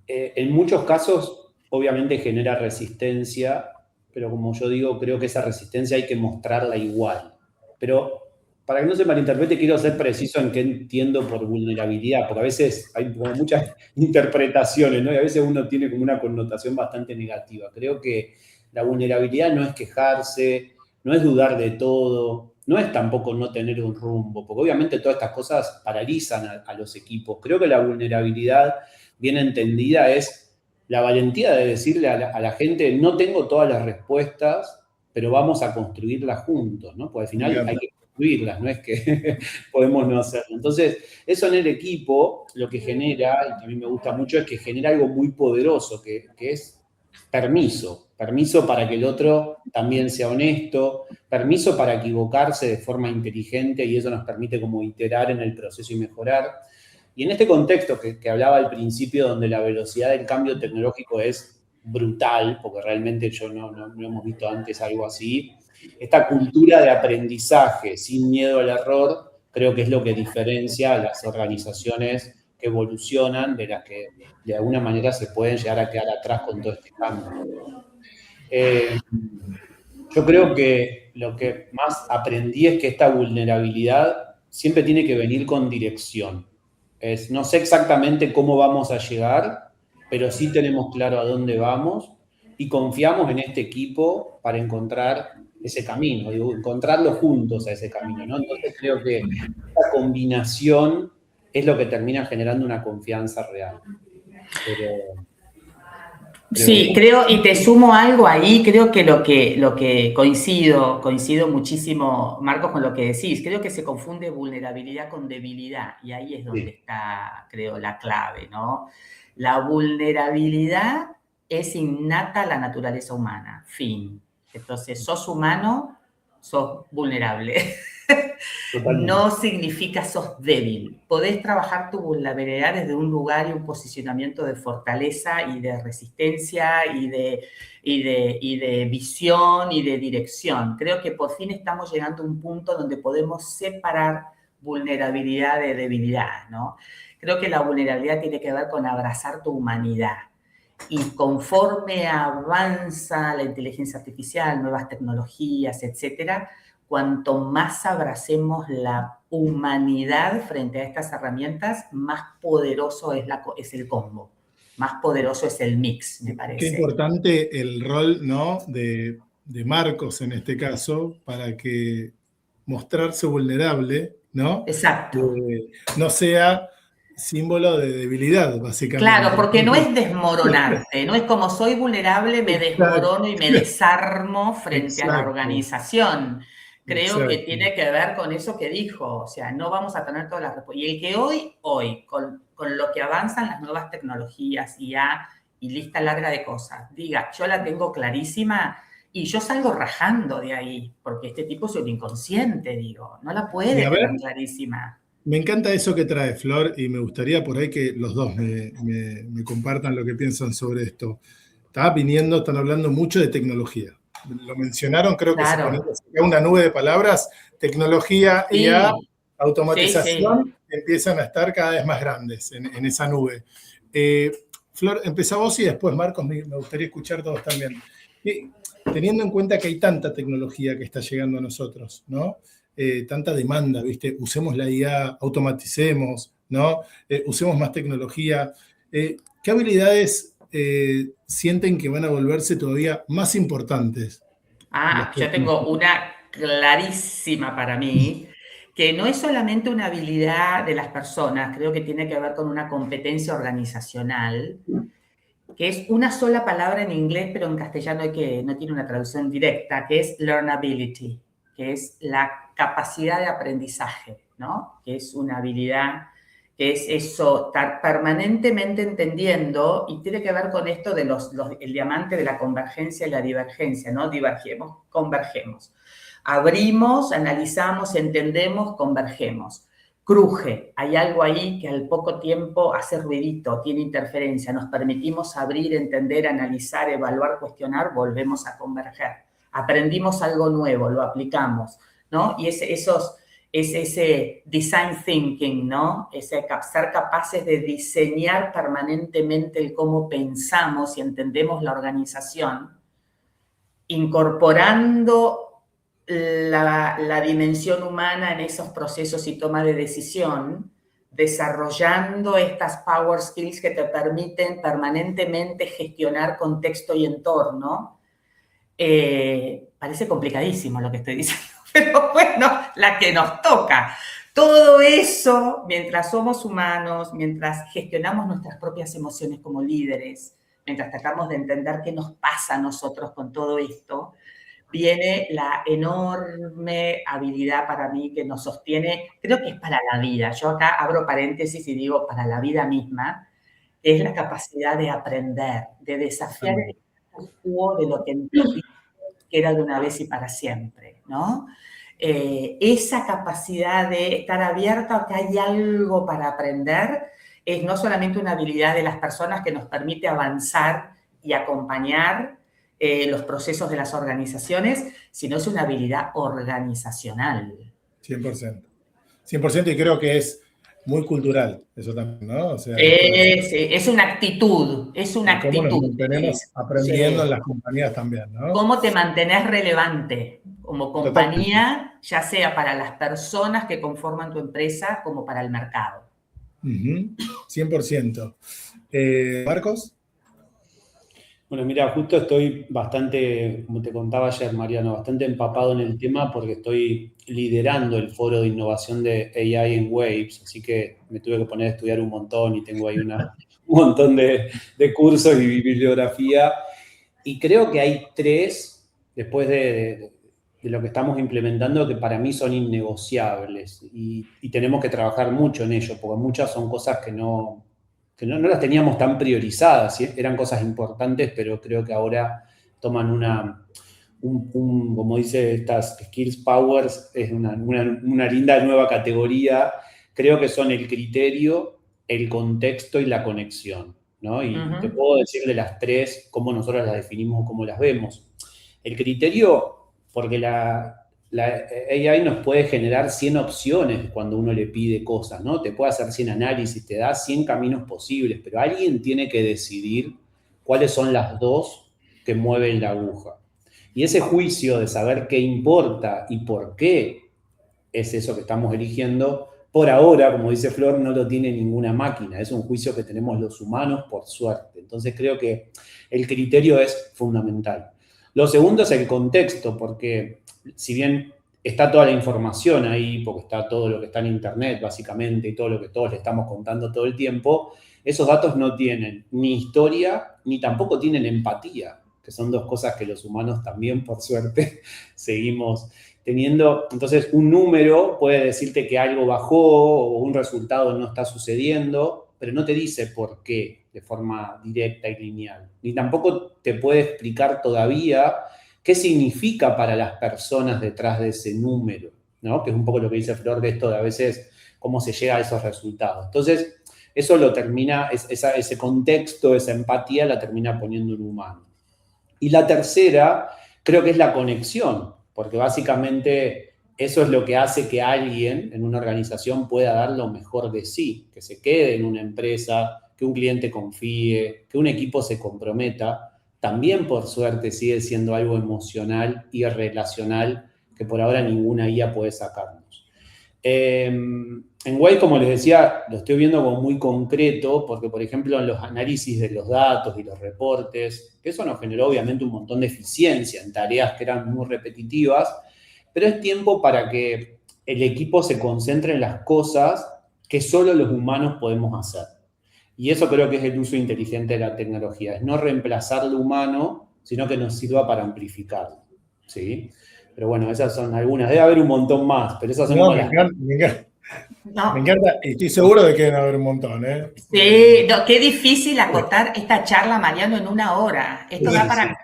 en muchos casos obviamente genera resistencia, pero como yo digo, creo que esa resistencia hay que mostrarla igual. Pero para que no se malinterprete, quiero ser preciso en qué entiendo por vulnerabilidad, porque a veces hay como muchas interpretaciones, ¿no? Y a veces uno tiene como una connotación bastante negativa. Creo que la vulnerabilidad no es quejarse, no es dudar de todo, no es tampoco no tener un rumbo, porque obviamente todas estas cosas paralizan a los equipos. Creo que la vulnerabilidad, bien entendida, es la valentía de decirle a la gente, no tengo todas las respuestas, pero vamos a construirlas juntos, ¿no? Porque al final hay que construirlas, no es que podemos no hacerlo. Entonces, eso en el equipo lo que genera, y que a mí me gusta mucho, es que genera algo muy poderoso, que es permiso para que el otro también sea honesto, permiso para equivocarse de forma inteligente y eso nos permite como iterar en el proceso y mejorar. Y en este contexto que hablaba al principio, donde la velocidad del cambio tecnológico es brutal, porque realmente yo no hemos visto antes algo así, esta cultura de aprendizaje sin miedo al error, creo que es lo que diferencia a las organizaciones que evolucionan de las que de alguna manera se pueden llegar a quedar atrás con todo este cambio. Yo creo que lo que más aprendí es que esta vulnerabilidad siempre tiene que venir con dirección. No sé exactamente cómo vamos a llegar, pero sí tenemos claro a dónde vamos y confiamos en este equipo para encontrar ese camino, digo, encontrarlo juntos a ese camino, ¿no? Entonces creo que esta combinación es lo que termina generando una confianza real.
Sí, creo, y te sumo algo ahí, creo que lo que coincido muchísimo, Marcos, con lo que decís, creo que se confunde vulnerabilidad con debilidad, y ahí es donde está, creo, la clave, ¿no? La vulnerabilidad es innata a la naturaleza humana, fin. Entonces, sos humano, sos vulnerable.
Totalmente.
No significa sos débil. Podés trabajar tu vulnerabilidad desde un lugar y un posicionamiento de fortaleza y de resistencia y de visión y de dirección. Creo que por fin estamos llegando a un punto donde podemos separar vulnerabilidad de debilidad, ¿no? Creo que la vulnerabilidad tiene que ver con abrazar tu humanidad. Y conforme avanza la inteligencia artificial, nuevas tecnologías, etcétera, cuanto más abracemos la humanidad frente a estas herramientas, más poderoso es el combo, más poderoso es el mix, me parece.
Qué importante el rol, ¿no?, de Marcos en este caso, para que mostrarse vulnerable, ¿no?
Exacto.
No sea símbolo de debilidad, básicamente.
Claro, porque no es desmoronarte, no es como soy vulnerable, me desmorono y me desarmo frente a la organización. Creo que tiene que ver con eso que dijo, o sea, no vamos a tener todas las respuestas. Y el que hoy, con lo que avanzan las nuevas tecnologías, IA y lista larga de cosas, diga, yo la tengo clarísima y yo salgo rajando de ahí, porque este tipo es un inconsciente, digo, no la puede tener clarísima.
Me encanta eso que trae Flor y me gustaría por ahí que los dos me compartan lo que piensan sobre esto. Están hablando mucho de tecnología. Lo mencionaron, creo que se pone una nube de palabras, tecnología, IA, automatización, empiezan a estar cada vez más grandes en esa nube. Flor, empezá vos y después Marcos, me gustaría escuchar todos también. Teniendo en cuenta que hay tanta tecnología que está llegando a nosotros, ¿no? Tanta demanda, ¿viste? Usemos la IA, automaticemos, ¿no? Usemos más tecnología. ¿Qué habilidades sienten que van a volverse todavía más importantes?
Yo tengo una clarísima para mí, que no es solamente una habilidad de las personas, creo que tiene que ver con una competencia organizacional, que es una sola palabra en inglés, pero en castellano no tiene una traducción directa, que es learnability, que es la capacidad de aprendizaje, ¿no? Que es una habilidad, que es eso, estar permanentemente entendiendo, y tiene que ver con esto de el diamante de la convergencia y la divergencia, ¿no? Divergemos, convergemos. Abrimos, analizamos, entendemos, convergemos. cruje, hay algo ahí que al poco tiempo hace ruidito, tiene interferencia, nos permitimos abrir, entender, analizar, evaluar, cuestionar, volvemos a converger. Aprendimos algo nuevo, lo aplicamos, ¿no? Y es ese design thinking, ¿no? Ser capaces de diseñar permanentemente el cómo pensamos y entendemos la organización, incorporando la dimensión humana en esos procesos y toma de decisión, desarrollando estas power skills que te permiten permanentemente gestionar contexto y entorno. Parece complicadísimo lo que estoy diciendo, pero bueno, la que nos toca. Todo eso, mientras somos humanos, mientras gestionamos nuestras propias emociones como líderes, mientras tratamos de entender qué nos pasa a nosotros con todo esto, viene la enorme habilidad para mí que nos sostiene, creo que es para la vida. Yo acá abro paréntesis y digo para la vida misma, es la capacidad de aprender, de desafiar el status quo de lo que entendí que era de una vez y para siempre, ¿no? Esa capacidad de estar abierto a que hay algo para aprender es no solamente una habilidad de las personas que nos permite avanzar y acompañar los procesos de las organizaciones, sino es una habilidad organizacional.
100%. 100% y creo que es muy cultural, eso también, ¿no? O sea,
es una actitud, es una actitud.
¿Cómo nos mantenemos aprendiendo en las compañías también, ¿no?
¿Cómo te mantenés relevante como compañía, ya sea para las personas que conforman tu empresa como para el mercado?
100%. ¿Marcos?
Bueno, mira, justo estoy bastante, como te contaba ayer, Mariano, bastante empapado en el tema porque estoy liderando el foro de innovación de AI en Waves, así que me tuve que poner a estudiar un montón y tengo ahí un montón de cursos y bibliografía. Y creo que hay 3, después de lo que estamos implementando, que para mí son innegociables y tenemos que trabajar mucho en ello, porque muchas son cosas que no las teníamos tan priorizadas, ¿sí? Eran cosas importantes, pero creo que ahora toman como dice estas Skills Powers, es una linda nueva categoría. Creo que son el criterio, el contexto y la conexión, ¿no? Y te puedo decir de las 3 cómo nosotros las definimos, cómo las vemos. El criterio, porque la AI nos puede generar 100 opciones cuando uno le pide cosas, ¿no? Te puede hacer 100 análisis, te da 100 caminos posibles, pero alguien tiene que decidir cuáles son las 2 que mueven la aguja. Y ese juicio de saber qué importa y por qué es eso que estamos eligiendo, por ahora, como dice Flor, no lo tiene ninguna máquina. Es un juicio que tenemos los humanos por suerte. Entonces creo que el criterio es fundamental. Lo segundo es el contexto, porque si bien está toda la información ahí, porque está todo lo que está en Internet, básicamente, y todo lo que todos le estamos contando todo el tiempo, esos datos no tienen ni historia, ni tampoco tienen empatía, que son 2 cosas que los humanos también, por suerte, seguimos teniendo. Entonces, un número puede decirte que algo bajó o un resultado no está sucediendo, pero no te dice por qué de forma directa y lineal. Ni tampoco te puede explicar todavía qué significa para las personas detrás de ese número, ¿no? Que es un poco lo que dice Flor de esto de a veces cómo se llega a esos resultados. Entonces, eso lo termina, ese contexto, esa empatía la termina poniendo un humano. Y la tercera, creo que es la conexión, porque básicamente eso es lo que hace que alguien en una organización pueda dar lo mejor de sí, que se quede en una empresa, que un cliente confíe, que un equipo se comprometa. También, por suerte, sigue siendo algo emocional y relacional que por ahora ninguna IA puede sacarnos. En Wave, como les decía, lo estoy viendo como muy concreto porque, por ejemplo, en los análisis de los datos y los reportes, que eso nos generó obviamente un montón de eficiencia en tareas que eran muy repetitivas, pero es tiempo para que el equipo se concentre en las cosas que solo los humanos podemos hacer. Y eso creo que es el uso inteligente de la tecnología, es no reemplazar lo humano, sino que nos sirva para amplificarlo, ¿sí? Pero bueno, esas son algunas. Debe haber un montón más, pero esas son
me encanta. Estoy seguro de que debe haber un montón, ¿eh?
Sí, qué difícil acotar esta charla, Mariano, en 1 hora. Esto da para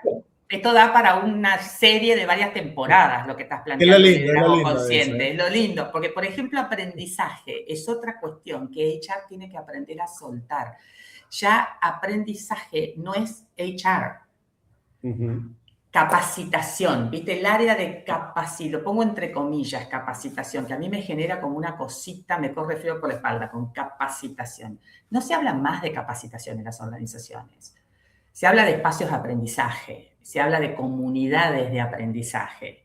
Esto da para una serie de varias temporadas, lo que estás planteando.
Es lo lindo,
del
es lo
liderazgo
lindo
consciente.
eso,
Es lo lindo, porque, por ejemplo, aprendizaje es otra cuestión que HR tiene que aprender a soltar. Ya aprendizaje no es HR. Capacitación, ¿viste? El área de capacitación, lo pongo entre comillas, capacitación, que a mí me genera como una cosita, me corre frío por la espalda, con capacitación. No se habla más de capacitación en las organizaciones. Se habla de espacios de aprendizaje, se habla de comunidades de aprendizaje.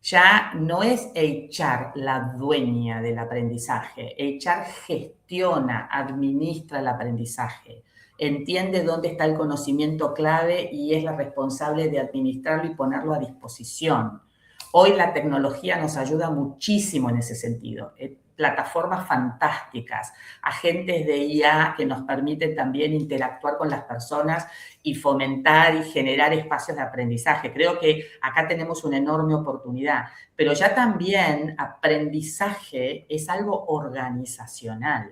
Ya no es HR la dueña del aprendizaje. HR gestiona, administra el aprendizaje, entiende dónde está el conocimiento clave y es la responsable de administrarlo y ponerlo a disposición. Hoy la tecnología nos ayuda muchísimo en ese sentido. Plataformas fantásticas, agentes de IA que nos permiten también interactuar con las personas y fomentar y generar espacios de aprendizaje. Creo que acá tenemos una enorme oportunidad, pero ya también aprendizaje es algo organizacional,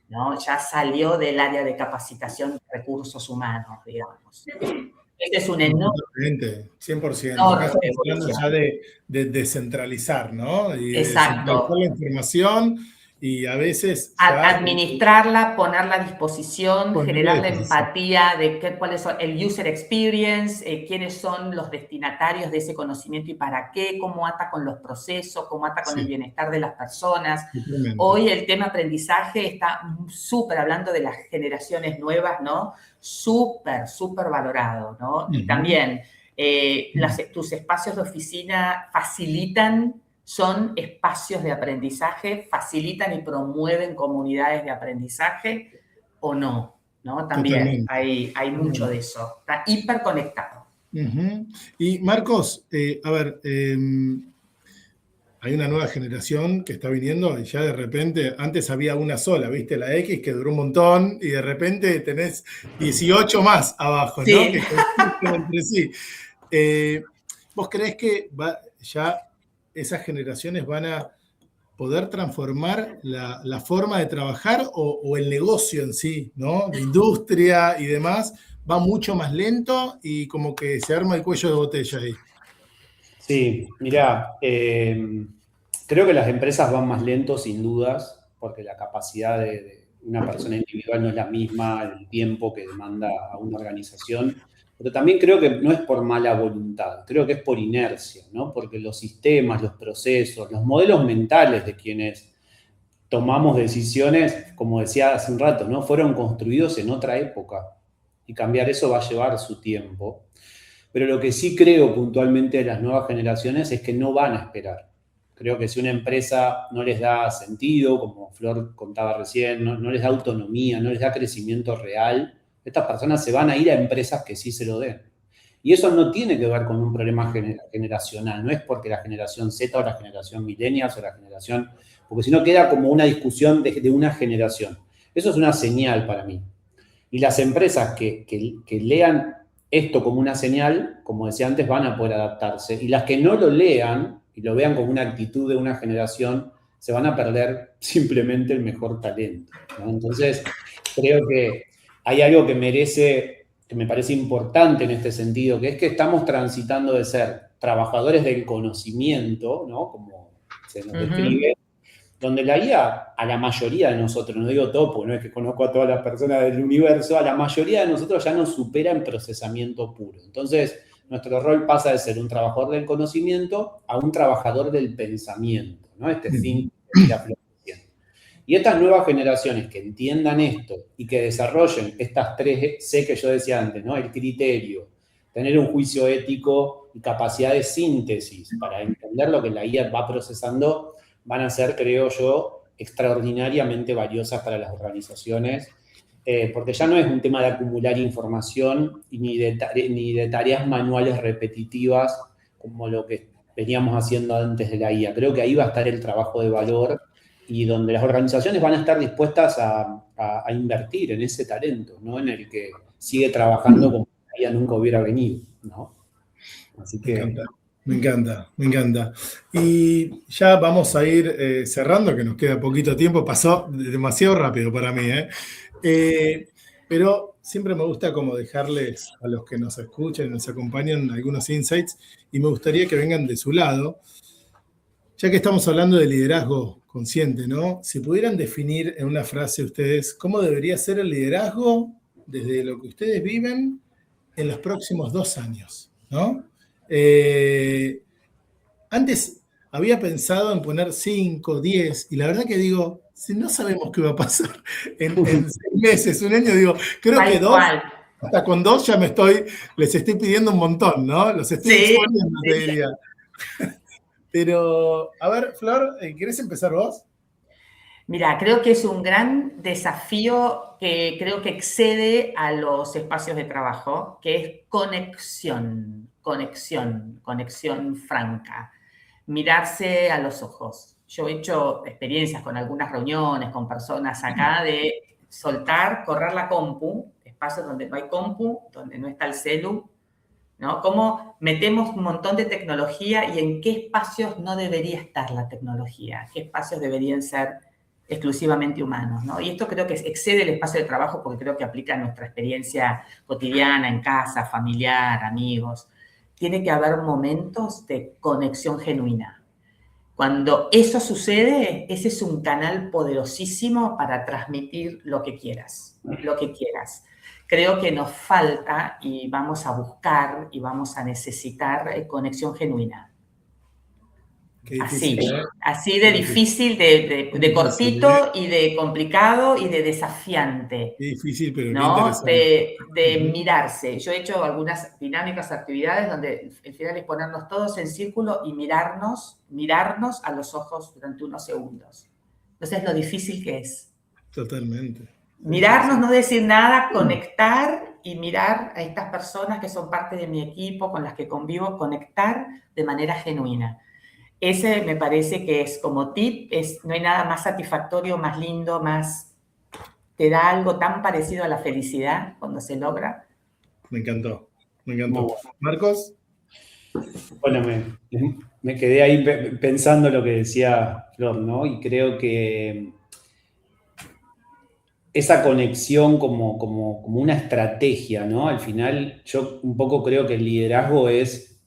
¿no? Ya salió del área de capacitación de recursos humanos, digamos. Ese es un enorme...
100%. Acá estamos hablando ya de descentralizar, ¿no? Y de
Exacto.
descentralizar la información y a veces...
administrarla, ponerla a disposición, generar la empatía de cuál es el user experience, quiénes son los destinatarios de ese conocimiento y para qué, cómo ata con los procesos, cómo ata con el bienestar de las personas. Hoy el tema aprendizaje está súper, hablando de las generaciones nuevas, ¿no? Súper valorado, ¿no? Y también tus espacios de oficina facilitan, son espacios de aprendizaje, facilitan y promueven comunidades de aprendizaje o no, ¿no? También hay mucho de eso. Está hiperconectado.
Y Marcos, a ver, hay una nueva generación que está viniendo y ya de repente, antes había una sola, ¿viste? La X que duró un montón y de repente tenés 18 más abajo,
sí.
¿no? Que compiten entre sí. ¿Vos creés que ya esas generaciones van a poder transformar la forma de trabajar o el negocio en sí, ¿no? La industria y demás va mucho más lento y como que se arma el cuello de botella ahí?
Sí, mirá, creo que las empresas van más lento sin dudas, porque la capacidad de una persona individual no es la misma, el tiempo que demanda a una organización. Pero también creo que no es por mala voluntad, creo que es por inercia, ¿no? Porque los sistemas, los procesos, los modelos mentales de quienes tomamos decisiones, como decía hace un rato, ¿no? Fueron construidos en otra época y cambiar eso va a llevar su tiempo. Pero lo que sí creo puntualmente de las nuevas generaciones es que no van a esperar. Creo que si una empresa no les da sentido, como Flor contaba recién, no les da autonomía, no les da crecimiento real, estas personas se van a ir a empresas que sí se lo den. Y eso no tiene que ver con un problema generacional, no es porque la generación Z o la generación millennials o la generación... Porque si no queda como una discusión de una generación. Eso es una señal para mí. Y las empresas que lean esto como una señal, como decía antes, van a poder adaptarse. Y las que no lo lean y lo vean como una actitud de una generación, se van a perder simplemente el mejor talento, ¿no? Entonces, creo que hay algo que me parece importante en este sentido, que es que estamos transitando de ser trabajadores del conocimiento, ¿no? Como se nos describe, donde la IA, a la mayoría de nosotros, no digo topo, no es que conozco a todas las personas del universo, a la mayoría de nosotros ya nos supera en procesamiento puro. Entonces, nuestro rol pasa de ser un trabajador del conocimiento a un trabajador del pensamiento, ¿no? Este fin que decía Flor. Y estas nuevas generaciones que entiendan esto y que desarrollen estas 3C que yo decía antes, ¿no? El criterio, tener un juicio ético y capacidad de síntesis para entender lo que la IA va procesando, van a ser, creo yo, extraordinariamente valiosas para las organizaciones, porque ya no es un tema de acumular información ni de tareas manuales repetitivas como lo que veníamos haciendo antes de la IA. Creo que ahí va a estar el trabajo de valor y donde las organizaciones van a estar dispuestas a invertir en ese talento, ¿no? En el que sigue trabajando como si ella nunca hubiera venido, ¿no? Así que...
Me encanta. Y ya vamos a ir cerrando, que nos queda poquito tiempo. Pasó demasiado rápido para mí, ¿eh? Pero siempre me gusta como dejarles a los que nos escuchan y nos acompañan algunos insights y me gustaría que vengan de su lado, ya que estamos hablando de liderazgo consciente, ¿no? Si pudieran definir en una frase ustedes cómo debería ser el liderazgo desde lo que ustedes viven en los próximos 2 años, ¿no? Antes había pensado en poner 5, 10, y la verdad que digo, si no sabemos qué va a pasar en 6 meses, 1 año, digo, creo que 2, hasta con 2 ya les estoy pidiendo un montón, ¿no? Los estoy exponiendo, te diría. Pero, a ver, Flor, ¿querés empezar vos?
Mira, creo que es un gran desafío que creo que excede a los espacios de trabajo, que es conexión franca, mirarse a los ojos. Yo he hecho experiencias con algunas reuniones, con personas acá, de soltar, correr la compu, espacios donde no hay compu, donde no está el celu, ¿no? Cómo metemos un montón de tecnología y en qué espacios no debería estar la tecnología, qué espacios deberían ser exclusivamente humanos, ¿no? Y esto creo que excede el espacio de trabajo porque creo que aplica a nuestra experiencia cotidiana, en casa, familiar, amigos. Tiene que haber momentos de conexión genuina. Cuando eso sucede, ese es un canal poderosísimo para transmitir lo que quieras, lo que quieras. Creo que nos falta y vamos a buscar y vamos a necesitar conexión genuina.
Difícil,
así de difícil, de cortito y de complicado y de desafiante.
Qué difícil, pero
¿no?
qué interesante.
De mirarse. Yo he hecho algunas dinámicas, actividades donde el final es ponernos todos en círculo y mirarnos a los ojos durante unos segundos. Entonces, lo difícil que es.
Totalmente.
Mirarnos, no decir nada, conectar y mirar a estas personas que son parte de mi equipo, con las que convivo, conectar de manera genuina. Ese me parece que es como tip, no hay nada más satisfactorio, más lindo, te da algo tan parecido a la felicidad cuando se logra.
Me encantó. ¿Marcos?
Bueno, me quedé ahí pensando lo que decía Flor, ¿no? Y creo que esa conexión como una estrategia, ¿no? Al final, yo un poco creo que el liderazgo es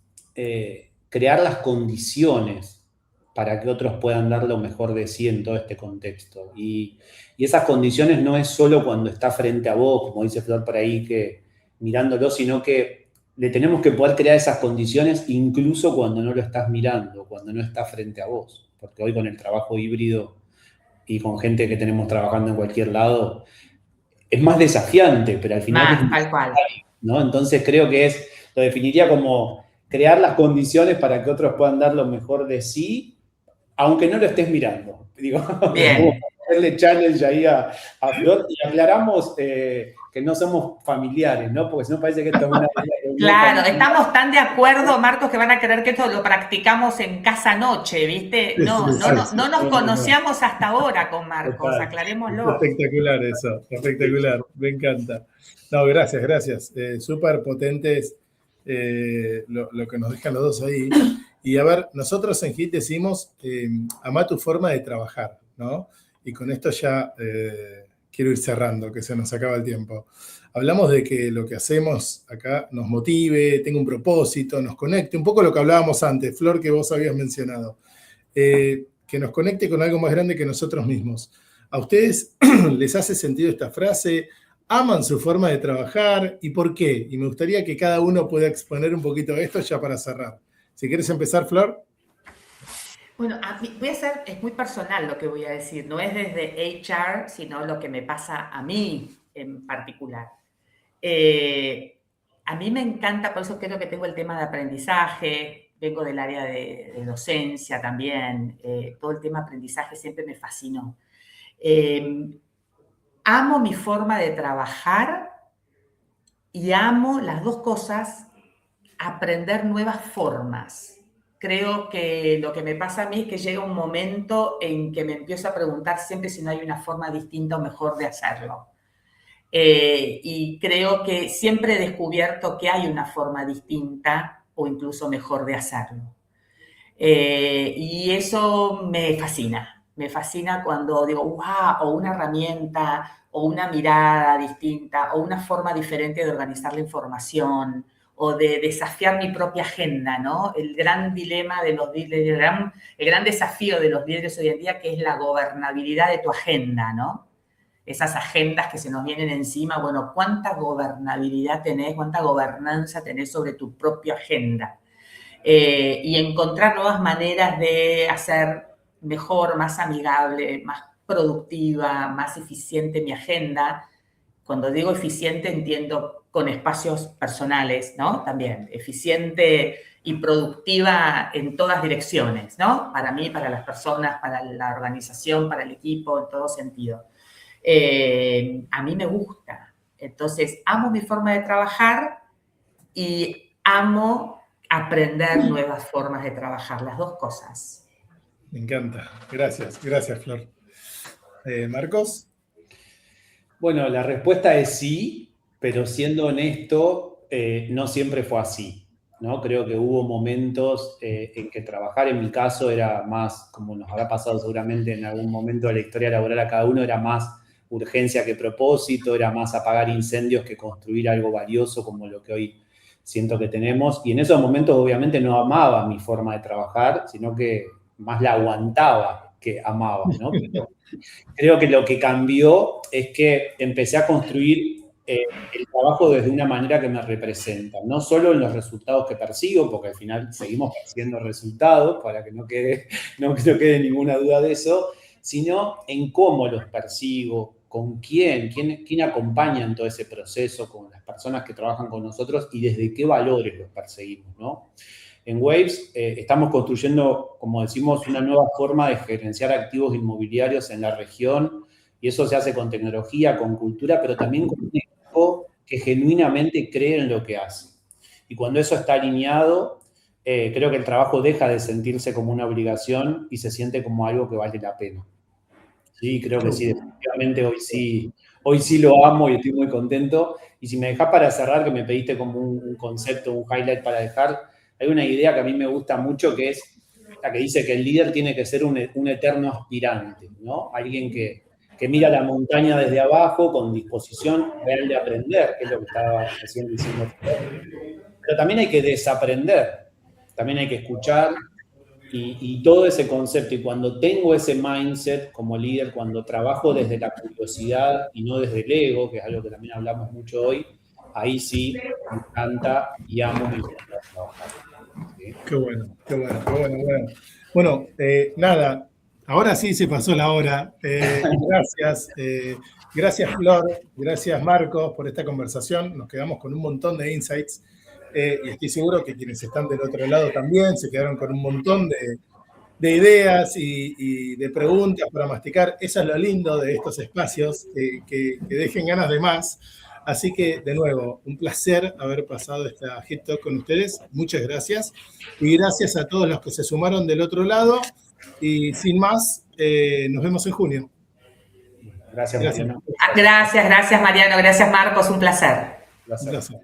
crear las condiciones para que otros puedan dar lo mejor de sí en todo este contexto. Y esas condiciones no es solo cuando está frente a vos, como dice Flor por ahí, que mirándolo, sino que le tenemos que poder crear esas condiciones incluso cuando no lo estás mirando, cuando no está frente a vos. Porque hoy con el trabajo híbrido y con gente que tenemos trabajando en cualquier lado, es más desafiante, pero al final
tal cual,
¿no? Entonces creo que lo definiría como crear las condiciones para que otros puedan dar lo mejor de sí, aunque no lo estés mirando. Digo,
bien.
hacerle challenge ahí a Flor y aclaramos que no somos familiares, ¿no? Porque si no parece que esto es una...
Claro, estamos tan de acuerdo, Marcos, que van a creer que esto lo practicamos en casa noche, ¿viste? No nos conocíamos hasta ahora con Marcos, aclarémoslo.
Espectacular eso, espectacular, me encanta. No, gracias. Súper potentes lo que nos dejan los dos ahí. Y a ver, nosotros en HIT decimos, amá tu forma de trabajar, ¿no? Y con esto ya quiero ir cerrando, que se nos acaba el tiempo. Hablamos de que lo que hacemos acá nos motive, tenga un propósito, nos conecte, un poco lo que hablábamos antes, Flor, que vos habías mencionado, que nos conecte con algo más grande que nosotros mismos. ¿A ustedes les hace sentido esta frase? ¿Aman su forma de trabajar? ¿Y por qué? Y me gustaría que cada uno pueda exponer un poquito esto ya para cerrar. Si quieres empezar, Flor.
Bueno, es muy personal lo que voy a decir, no es desde HR, sino lo que me pasa a mí en particular. A mí me encanta, por eso creo que tengo el tema de aprendizaje, vengo del área de docencia también, todo el tema de aprendizaje siempre me fascinó. Amo mi forma de trabajar y amo las dos cosas, aprender nuevas formas. Creo que lo que me pasa a mí es que llega un momento en que me empiezo a preguntar siempre si no hay una forma distinta o mejor de hacerlo. Y creo que siempre he descubierto que hay una forma distinta o incluso mejor de hacerlo. Y eso me fascina. Me fascina cuando digo, wow, o una herramienta, o una mirada distinta, o una forma diferente de organizar la información, o de desafiar mi propia agenda, ¿no? El gran dilema de los líderes, el gran desafío de los líderes hoy en día, que es la gobernabilidad de tu agenda, ¿no? Esas agendas que se nos vienen encima, bueno, ¿cuánta gobernabilidad tenés, cuánta gobernanza tenés sobre tu propia agenda? Y encontrar nuevas maneras de hacer mejor, más amigable, más productiva, más eficiente mi agenda. Cuando digo eficiente entiendo con espacios personales, ¿no? También eficiente y productiva en todas direcciones, ¿no? Para mí, para las personas, para la organización, para el equipo, en todo sentido. A mí me gusta. Entonces, amo mi forma de trabajar y amo aprender nuevas formas de trabajar, las dos cosas.
Me encanta. Gracias, Flor. ¿Marcos?
Bueno, la respuesta es sí, pero siendo honesto, no siempre fue así, ¿no? Creo que hubo momentos en que trabajar, en mi caso, era más, como nos habrá pasado seguramente en algún momento de la historia laboral a cada uno, era más urgencia que propósito, era más apagar incendios que construir algo valioso como lo que hoy siento que tenemos. Y en esos momentos, obviamente, no amaba mi forma de trabajar, sino que más la aguantaba que amaba, ¿no? Pero creo que lo que cambió es que empecé a construir el trabajo desde una manera que me representa, no solo en los resultados que persigo, porque al final seguimos persiguiendo resultados, para que no quede ninguna duda de eso, sino en cómo los persigo, con quién acompaña en todo ese proceso, con las personas que trabajan con nosotros y desde qué valores los perseguimos, ¿no? En Waves estamos construyendo, como decimos, una nueva forma de gerenciar activos inmobiliarios en la región, y eso se hace con tecnología, con cultura, pero también con un equipo que genuinamente cree en lo que hace. Y cuando eso está alineado, creo que el trabajo deja de sentirse como una obligación y se siente como algo que vale la pena. Sí, creo que sí, definitivamente hoy sí lo amo y estoy muy contento. Y si me dejás para cerrar, que me pediste como un concepto, un highlight para dejar, hay una idea que a mí me gusta mucho, que es la que dice que el líder tiene que ser un eterno aspirante, ¿no? Alguien que mira la montaña desde abajo con disposición real de aprender, que es lo que estaba recién diciendo. Pero también hay que desaprender, también hay que escuchar y todo ese concepto. Y cuando tengo ese mindset como líder, cuando trabajo desde la curiosidad y no desde el ego, que es algo que también hablamos mucho hoy, ahí sí me encanta y amo mi forma de trabajar. ¿Sí?
Qué bueno. Bueno, nada, ahora sí se pasó la hora. Gracias Flor, gracias Marcos por esta conversación. Nos quedamos con un montón de insights y estoy seguro que quienes están del otro lado también se quedaron con un montón de ideas y de preguntas para masticar. Eso es lo lindo de estos espacios, que dejen ganas de más. Así que, de nuevo, un placer haber pasado esta Hit Talk con ustedes. Muchas gracias. Y gracias a todos los que se sumaron del otro lado. Y sin más, nos vemos en junio.
Gracias, Mariano.
Gracias, Mariano. Gracias, Marcos. Un placer.
Un placer.